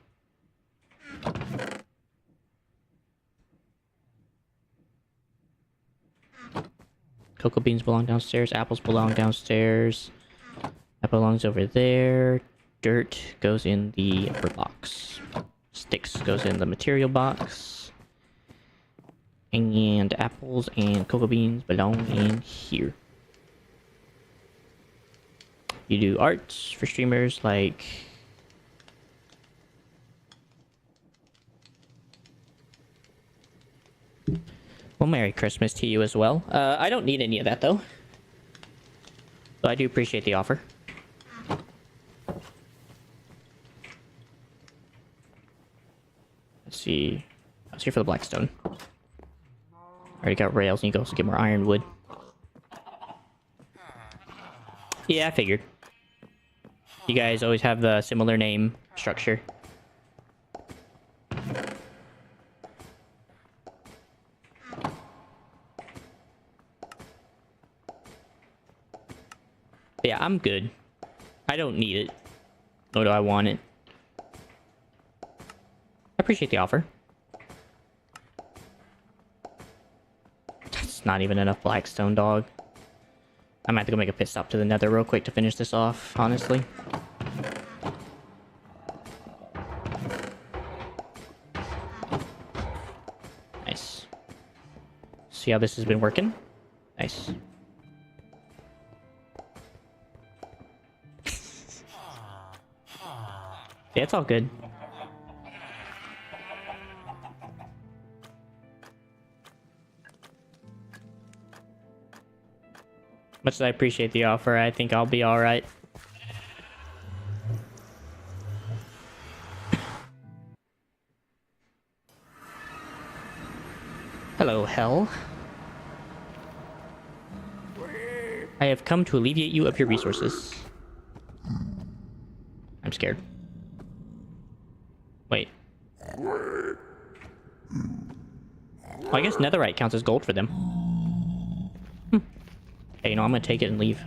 Cocoa beans belong downstairs. Apples belong downstairs. That belongs over there. Dirt goes in the upper box. Sticks goes in the material box. And apples and cocoa beans belong in here. You do arts for streamers like... Well, Merry Christmas to you as well. I don't need any of that, though. But I do appreciate the offer. Let's see. Let's here for the blackstone. Already got rails, and you can also get more ironwood. Yeah, I figured. You guys always have the similar name structure. But yeah, I'm good. I don't need it. Nor do I want it. I appreciate the offer. That's not even enough Blackstone, dog. I'm gonna have to go make a pit stop to the Nether real quick to finish this off, honestly. Nice. See how this has been working? Nice. Yeah, it's all good. Much as I appreciate the offer, I think I'll be alright. Hello, Hell. I have come to alleviate you of your resources. I'm scared. Wait. Well, I guess netherite counts as gold for them. Hey, you know, I'm gonna take it and leave.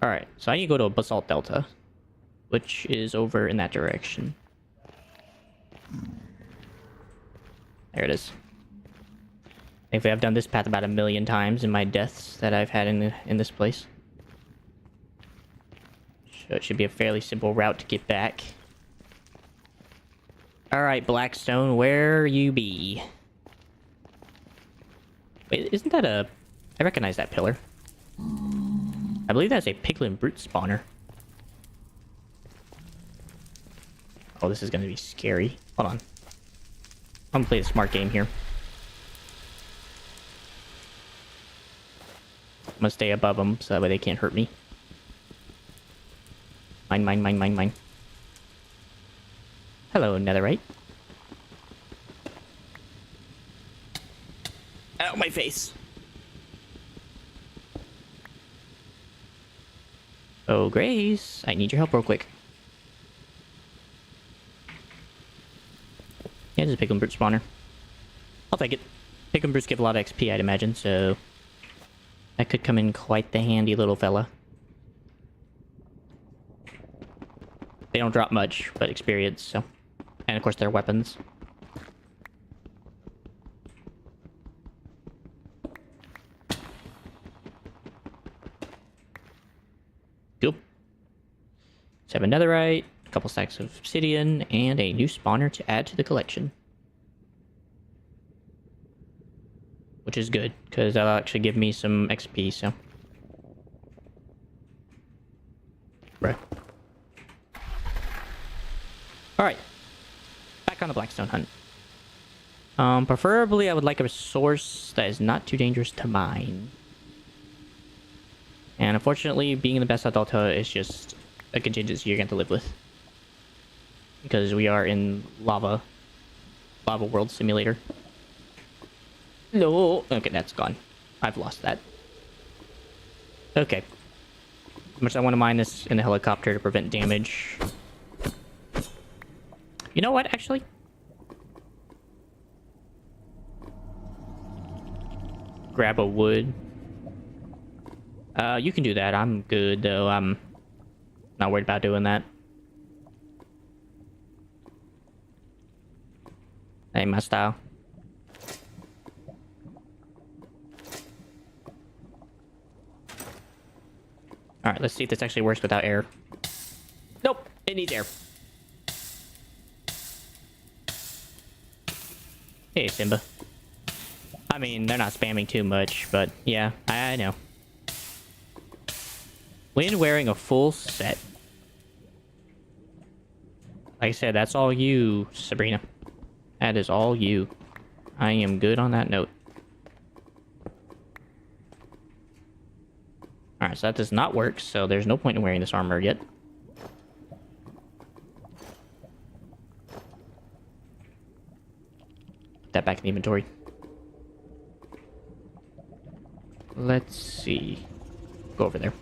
Alright, so I need to go to a Basalt Delta, which is over in that direction. There it is. Thankfully, I've done this path about 1,000,000 times in my deaths that I've had in this place. So it should be a fairly simple route to get back. Alright, Blackstone, where you be? Wait, isn't that a... I recognize that pillar. I believe that's a Piglin Brute spawner. Oh, this is gonna be scary. Hold on. I'm gonna play a smart game here. I'm gonna stay above them so that way they can't hurt me. Mine, mine, mine, mine, mine. Hello, netherite. Ow, my face. Oh, Grace, I need your help real quick. Yeah, this is a Piglin Brute spawner. I'll take it. Piglin Brutes give a lot of XP, I'd imagine, so... that could come in quite the handy little fella. They don't drop much, but experience, so... and of course, their weapons. Cool. Let's have a netherite, a couple stacks of obsidian, and a new spawner to add to the collection. Which is good, because that'll actually give me some XP, so... Bruh. Alright. Back on the Blackstone hunt. Preferably I would like a source that is not too dangerous to mine. And unfortunately, being in the best Delta is just a contingency you're going to live with. Because we are in Lava World Simulator. No! Okay, that's gone. I've lost that. Okay. How much I want to mine this in the helicopter to prevent damage. You know what, actually? Grab a wood. You can do that. I'm good, though. I'm not worried about doing that. Ain't my style. Alright, let's see if this actually works without air. Nope, it needs air. Hey, Simba. I mean, they're not spamming too much, but yeah, I know. When wearing a full set. Like I said, that's all you, Sabrina. That is all you. I am good on that note. Alright, so that does not work, so there's no point in wearing this armor yet. Put that back in the inventory. Let's see. Go over there.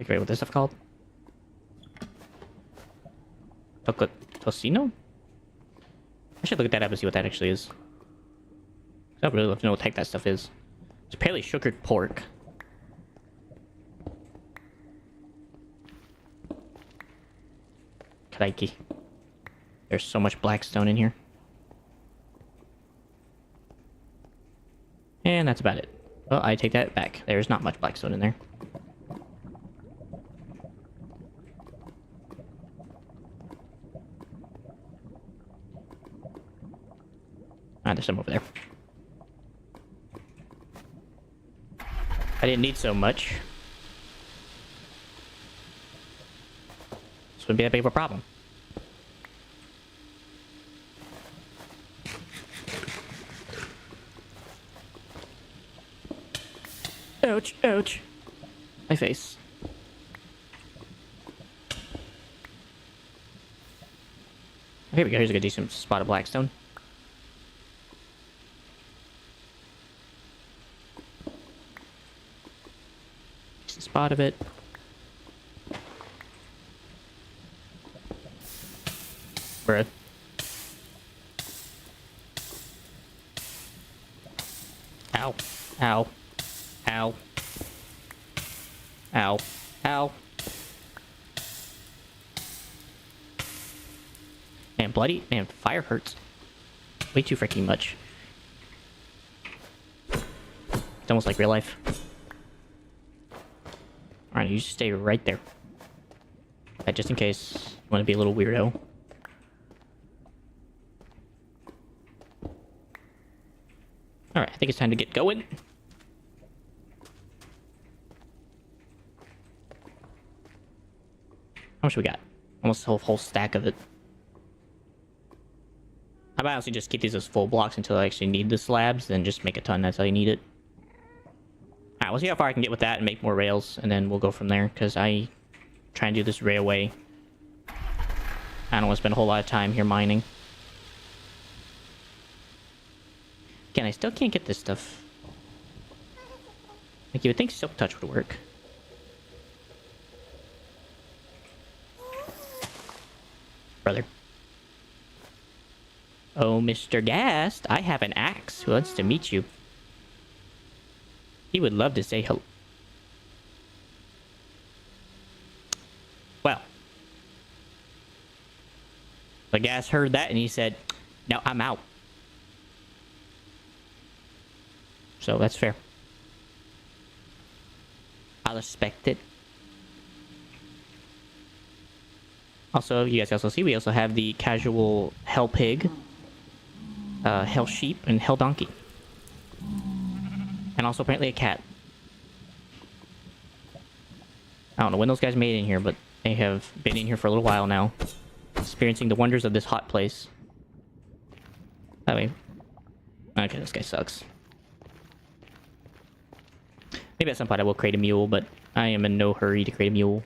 I forget what this stuff called. Tocino? I should look at that up and see what that actually is. I don't really love to know what the heck that stuff is. It's apparently sugared pork. Crikey. There's so much blackstone in here. And that's about it. Well, I take that back. There's not much blackstone in there. Ah, there's some over there. I didn't need so much. This wouldn't be that big of a problem. Ouch, ouch. My face. Here we go, here's a good decent spot of blackstone. Decent spot of it. Bruh. Ow. Ow. Ow. Ow. Ow. Man, bloody... Man, fire hurts. Way too freaking much. It's almost like real life. Alright, you just stay right there. Just in case you want to be a little weirdo. Alright, I think it's time to get going. How much we got? Almost a whole stack of it. I might honestly just keep these as full blocks until I actually need the slabs, then just make a ton, that's how you need it. Alright, we'll see how far I can get with that and make more rails, and then we'll go from there, because I try and do this railway. I don't want to spend a whole lot of time here mining. Again, I still can't get this stuff. Like, you would think Silk Touch would work. Brother. Oh, Mr. Gast, I have an axe who wants to meet you. He would love to say hello. Well. The Gast heard that and he said, no, I'm out. So that's fair. I'll respect it. Also, you guys also see, we also have the casual Hell Pig, Hell Sheep, and Hell Donkey. And also apparently a cat. I don't know when those guys made it in here, but they have been in here for a little while now. Experiencing the wonders of this hot place. That way. Okay, this guy sucks. Maybe at some point I will create a mule, but I am in no hurry to create a mule.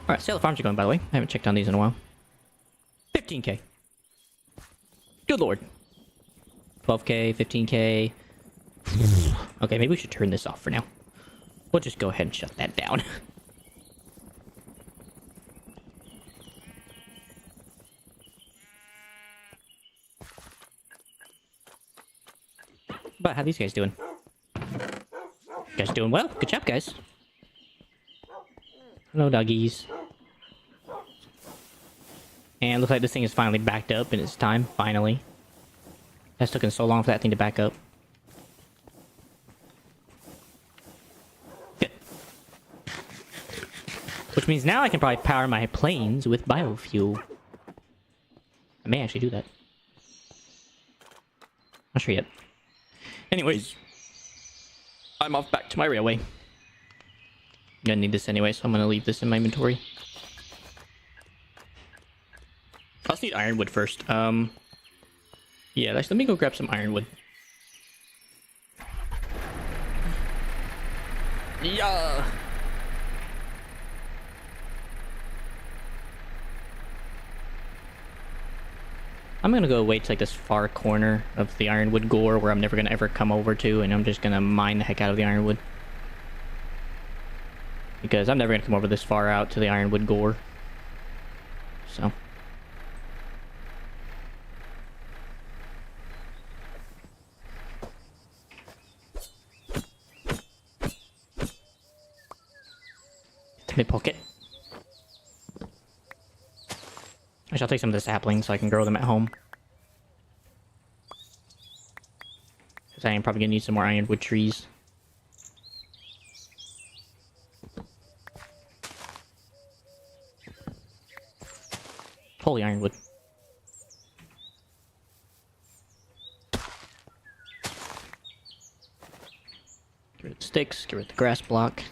Alright, see how the farms are going, by the way. I haven't checked on these in a while. 15k. Good lord. 12k, 15k. Okay, maybe we should turn this off for now. We'll just go ahead and shut that down. But how are these guys doing? You guys doing well? Good job, guys. Hello, doggies. And looks like this thing is finally backed up in its time, finally. It's taken so long for that thing to back up. Good. Which means now I can probably power my planes with biofuel. I may actually do that. Not sure yet. Anyways. I'm off back to my railway. I'm gonna need this anyway, so I'm gonna leave this in my inventory. I also need ironwood first. Yeah, let me go grab some ironwood. Yeah. I'm gonna go away to like this far corner of the ironwood gore where I'm never gonna ever come over to, and I'm just gonna mine the heck out of the ironwood. Because I'm never gonna come over this far out to the ironwood gore. So. To my pocket. I shall take some of the saplings so I can grow them at home. Because I am probably gonna need some more ironwood trees. Holy ironwood. Get rid of the sticks, get rid of the grass block.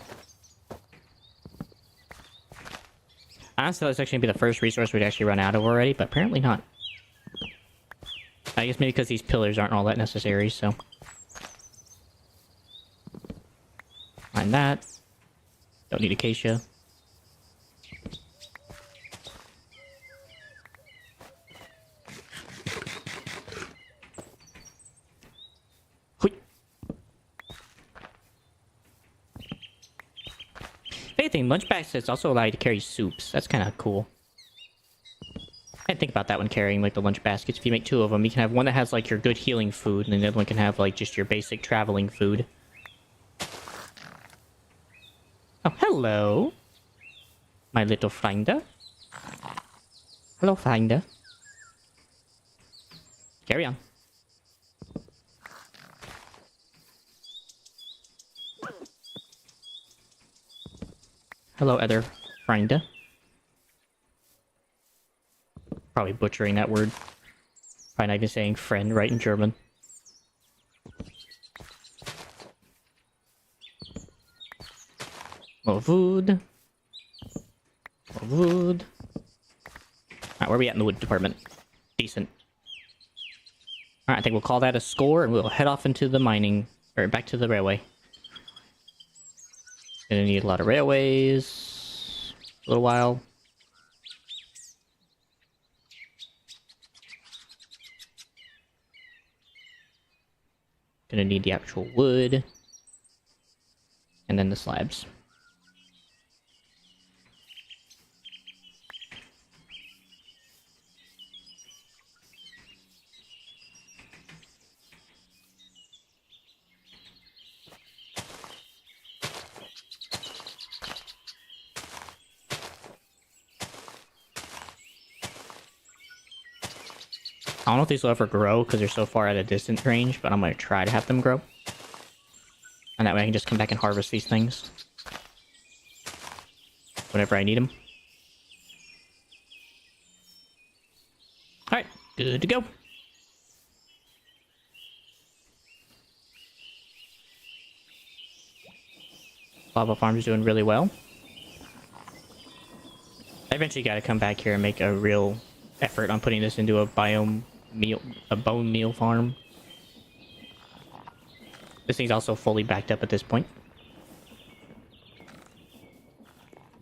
Honestly, that's actually gonna be the first resource we'd actually run out of already, but apparently not. I guess maybe because these pillars aren't all that necessary, so. Find that. Don't need acacia. Anything, lunch baskets also allow you to carry soups. That's kind of cool. I didn't think about that when carrying like the lunch baskets. If you make two of them, you can have one that has like your good healing food, and then the other one can have like just your basic traveling food. Oh, hello, my little finder. Hello, finder. Carry on. Hello, other finder. Probably butchering that word. Probably not even saying friend right in German. More wood. More wood. Alright, where are we at in the wood department? Decent. Alright, I think we'll call that a score, and we'll head off into the mining, or back to the railway. Gonna need a lot of railways. A little while. Gonna need the actual wood. And then the slabs. I don't know if these will ever grow because they're so far at a distant range, but I'm going to try to have them grow. And that way I can just come back and harvest these things. Whenever I need them. Alright, good to go. Lava farm's doing really well. I eventually got to come back here and make a real effort on putting this into a bone meal farm. This thing's also fully backed up at this point.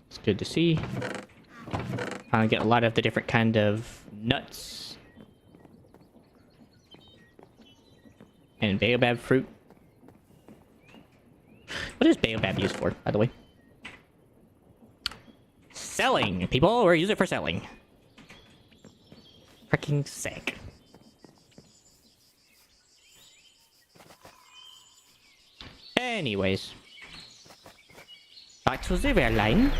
It's good to see. I get a lot of the different kind of nuts and baobab fruit. What is baobab used for, by the way? Selling, people, or use it for selling. Freaking sick. Anyways. Back to the rail line.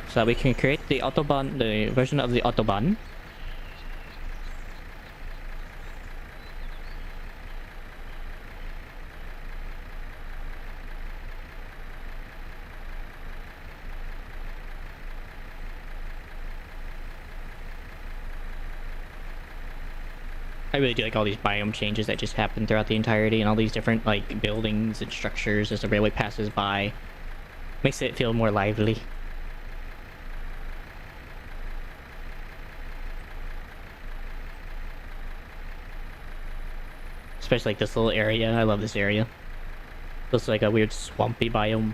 So that we can create the Autobahn, the version of the Autobahn. I really do like all these biome changes that just happen throughout the entirety, and all these different like buildings and structures as the railway passes by. Makes it feel more lively. Especially like this little area. I love this area. Looks like a weird swampy biome.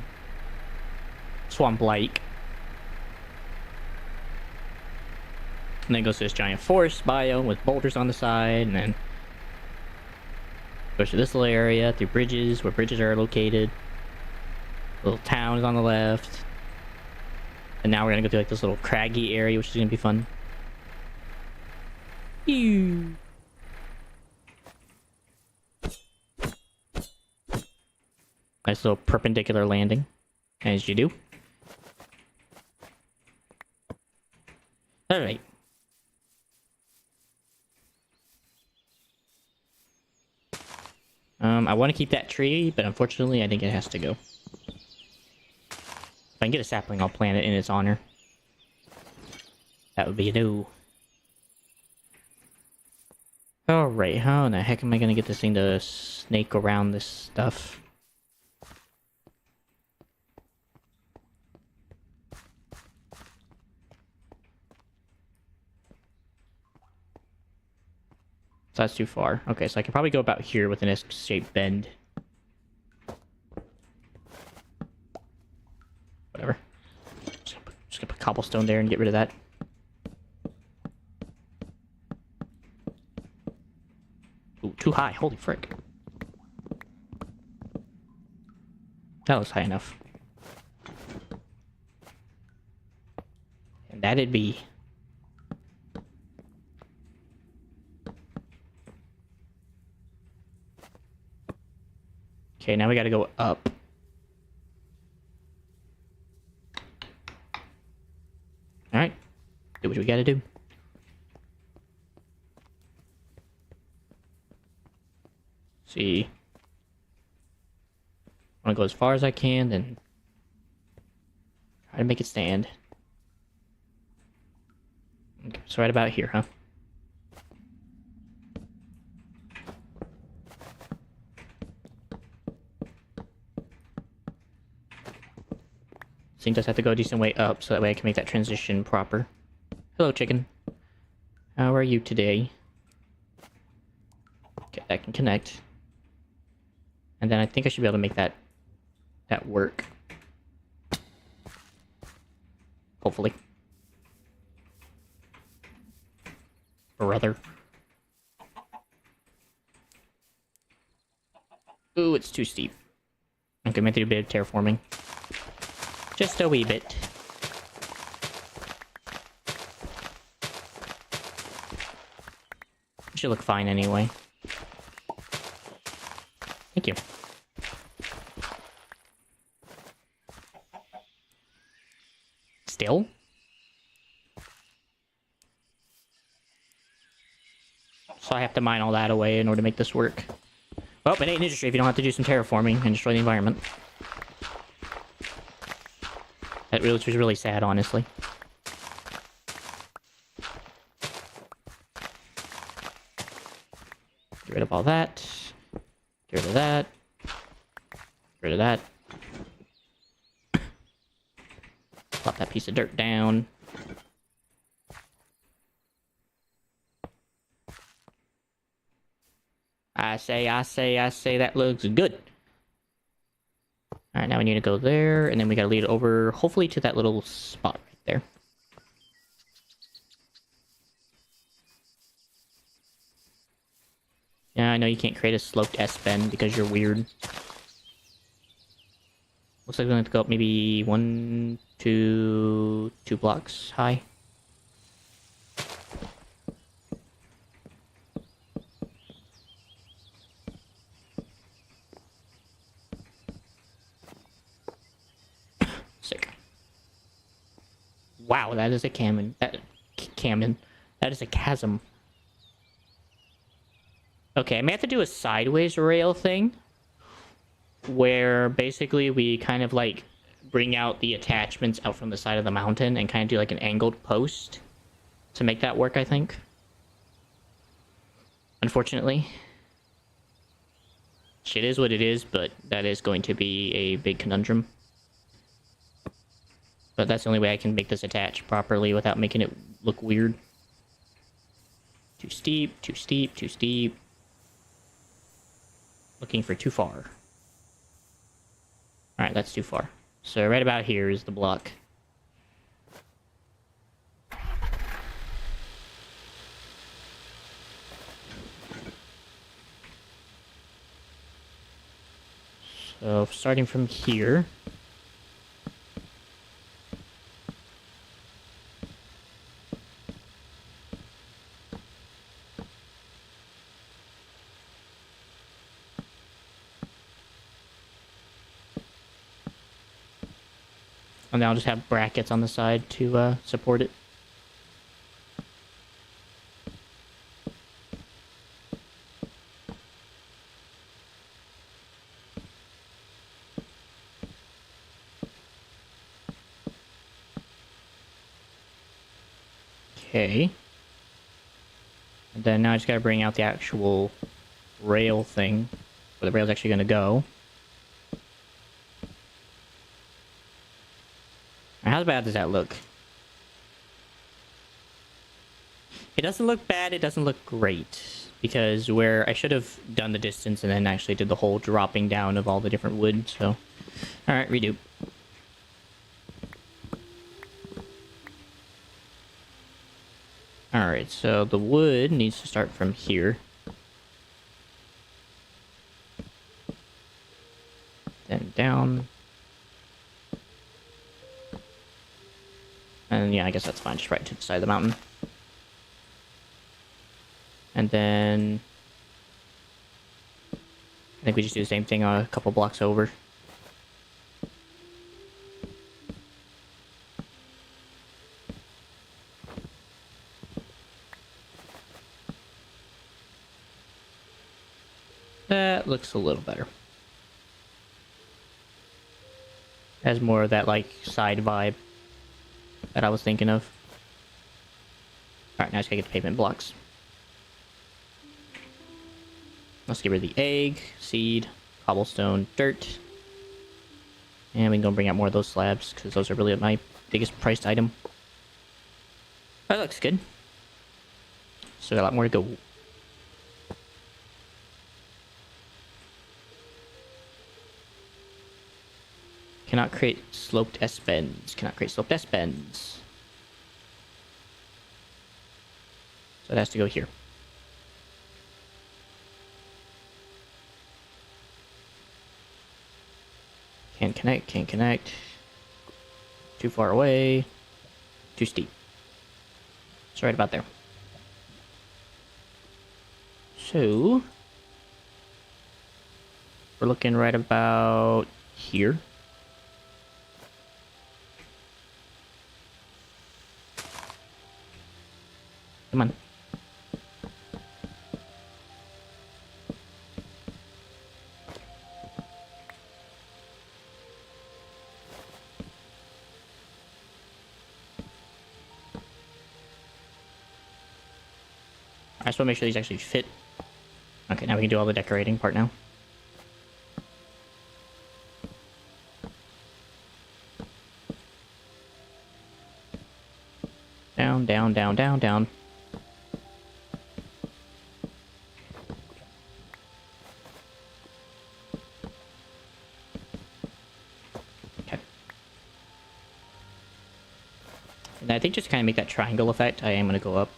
Swamp-like. And then goes to this giant forest biome with boulders on the side, and then goes to this little area through bridges, where bridges are located. Little town is on the left. And now we're gonna go through like this little craggy area, which is gonna be fun. Ew. Nice little perpendicular landing, as you do. Alright. I want to keep that tree, but unfortunately I think it has to go. If I can get a sapling, I'll plant it in its honor. That would be a no. Alright, how in the heck am I gonna get this thing to snake around this stuff? So that's too far. Okay, so I can probably go about here with an S-shaped bend. Whatever. Just gonna put cobblestone there and get rid of that. Ooh, too high. Holy frick. That was high enough. And that'd be... Okay, now we gotta go up. Alright. Do what we gotta do. See. I wanna go as far as I can, then try to make it stand. Okay, so right about here, huh? Thing does have to go a decent way up, so that way I can make that transition proper. Hello, chicken. How are you today? Okay, that can connect. And then I think I should be able to make that work. Hopefully. Or other. Ooh, it's too steep. Okay, I'm gonna do a bit of terraforming. Just a wee bit. Should look fine anyway. Thank you. Still? So I have to mine all that away in order to make this work. Well, it ain't industry if you don't have to do some terraforming and destroy the environment. That really was really sad, honestly. Get rid of all that. Get rid of that. Get rid of that. Plop that piece of dirt down. I say, that looks good. Alright, now we need to go there, and then we gotta lead it over, hopefully, to that little spot right there. Yeah, I know you can't create a sloped S-bend because you're weird. Looks like we're going to go up maybe 2 blocks high. Sick. Wow, that is a canon. That is a chasm. Okay, I may have to do a sideways rail thing, where basically we kind of like bring out the attachments out from the side of the mountain and kind of do like an angled post to make that work, I think. Unfortunately. Shit is what it is, but that is going to be a big conundrum. But that's the only way I can make this attach properly without making it look weird. Too steep, too steep, too steep. Looking for too far. Alright, that's too far. So right about here is the block. So starting from here. And then I'll just have brackets on the side to support it. Okay. And then now I just gotta bring out the actual rail thing, where the rail's actually gonna go. How bad does that look? It doesn't look bad, it doesn't look great. Because where I should have done the distance and then actually did the whole dropping down of all the different wood, so... Alright, redo. Alright, so the wood needs to start from here. Then down. And yeah, I guess that's fine, just right to the side of the mountain. And then... I think we just do the same thing a couple blocks over. That looks a little better. Has more of that, like, side vibe that I was thinking of. Alright, now I just gotta get the pavement blocks. Let's get rid of the egg, seed, cobblestone, dirt. And we can go bring out more of those slabs, because those are really my biggest priced item. That looks good. So got a lot more to go. Cannot create sloped S-bends. Cannot create sloped S-bends. So it has to go here. Can't connect, can't connect. Too far away. Too steep. It's right about there. So... we're looking right about here. Come on. I just want to make sure these actually fit. Okay, now we can do all the decorating part now. Down, down, down, down, down. Okay. And I think just to kind of make that triangle effect, I am going to go up.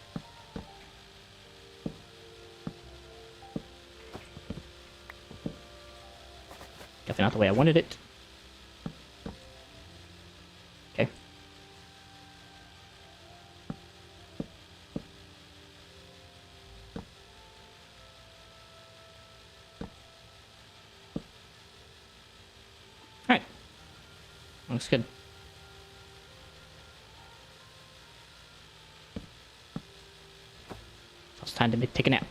Definitely not the way I wanted it. Okay. Alright. Looks good. So it's time to take a nap.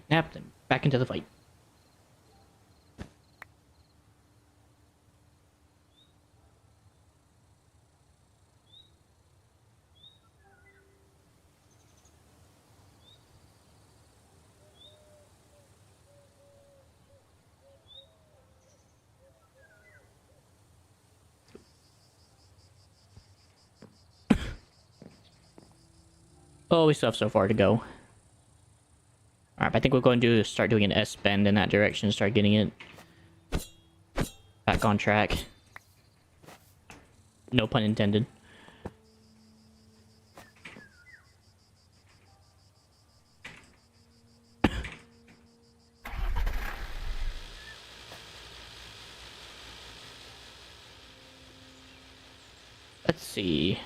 Nap, then back into the fight. Oh, we still have so far to go. Alright, I think we're going to start doing an S-bend in that direction, start getting it back on track. No pun intended. Let's see.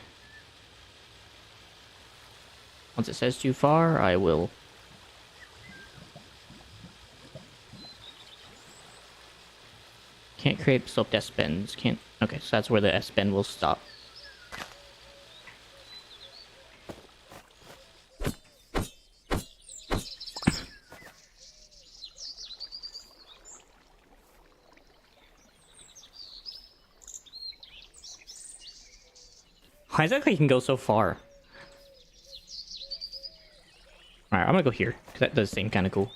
Once it says too far, I will... Can't create sloped S-bends. Can't... Okay, so that's where the S-bend will stop. Why is that like you can go so far? Alright, I'm gonna go here, because that does seem kind of cool.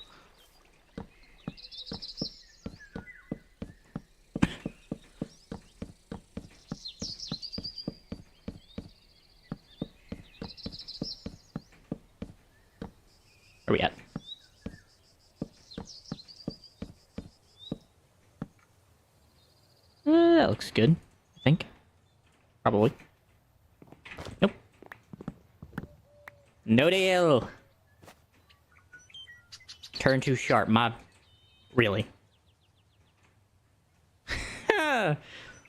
Where are we at? That looks good, I think. Probably. Nope. No deal! Turn too sharp, mob. Really?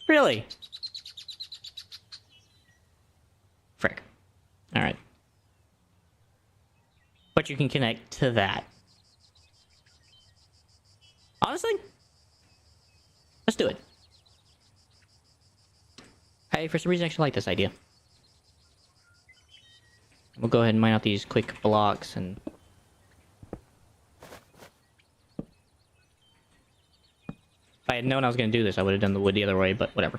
Really? Frick. Alright. But you can connect to that. Honestly? Let's do it. I, for some reason, actually like this idea. We'll go ahead and mine out these quick blocks and... If I had known I was going to do this, I would have done the wood the other way, but whatever.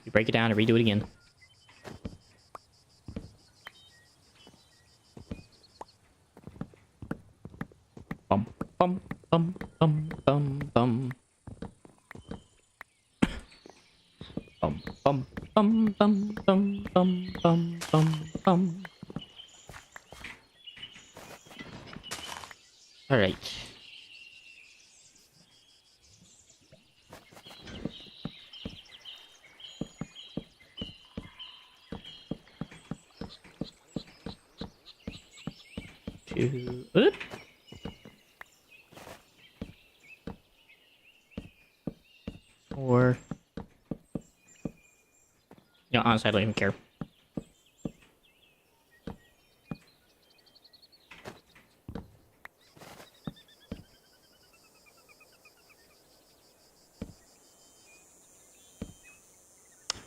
You break it down and redo it again. Bum, bum, bum, bum, bum, bum. Bum, bum, bum, bum, bum, bum, bum, bum, bum. All right. Two. Four. You know, honestly, I don't even care.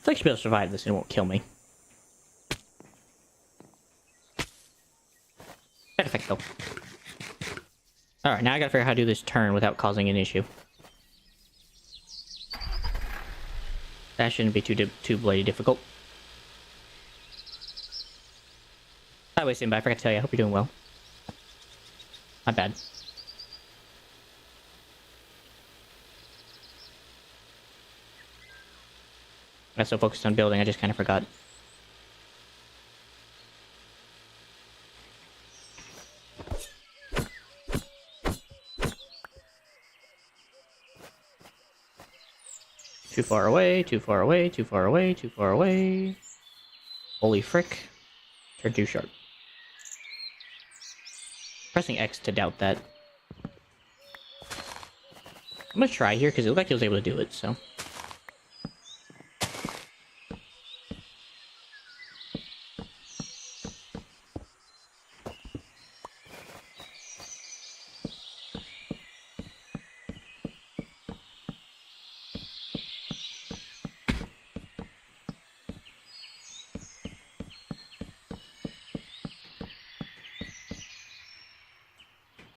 I should be able to survive this and it won't kill me. Perfecto. Alright, now I gotta figure out how to do this turn without causing an issue. That shouldn't be too bloody difficult. By the way, Simba, I forgot to tell you, I hope you're doing well. My bad. I got so focused on building, I just kind of forgot. Too far away, too far away, too far away, too far away. Holy frick. Turn too sharp. Pressing X to doubt that. I'm gonna try here, because it looked like he was able to do it, so...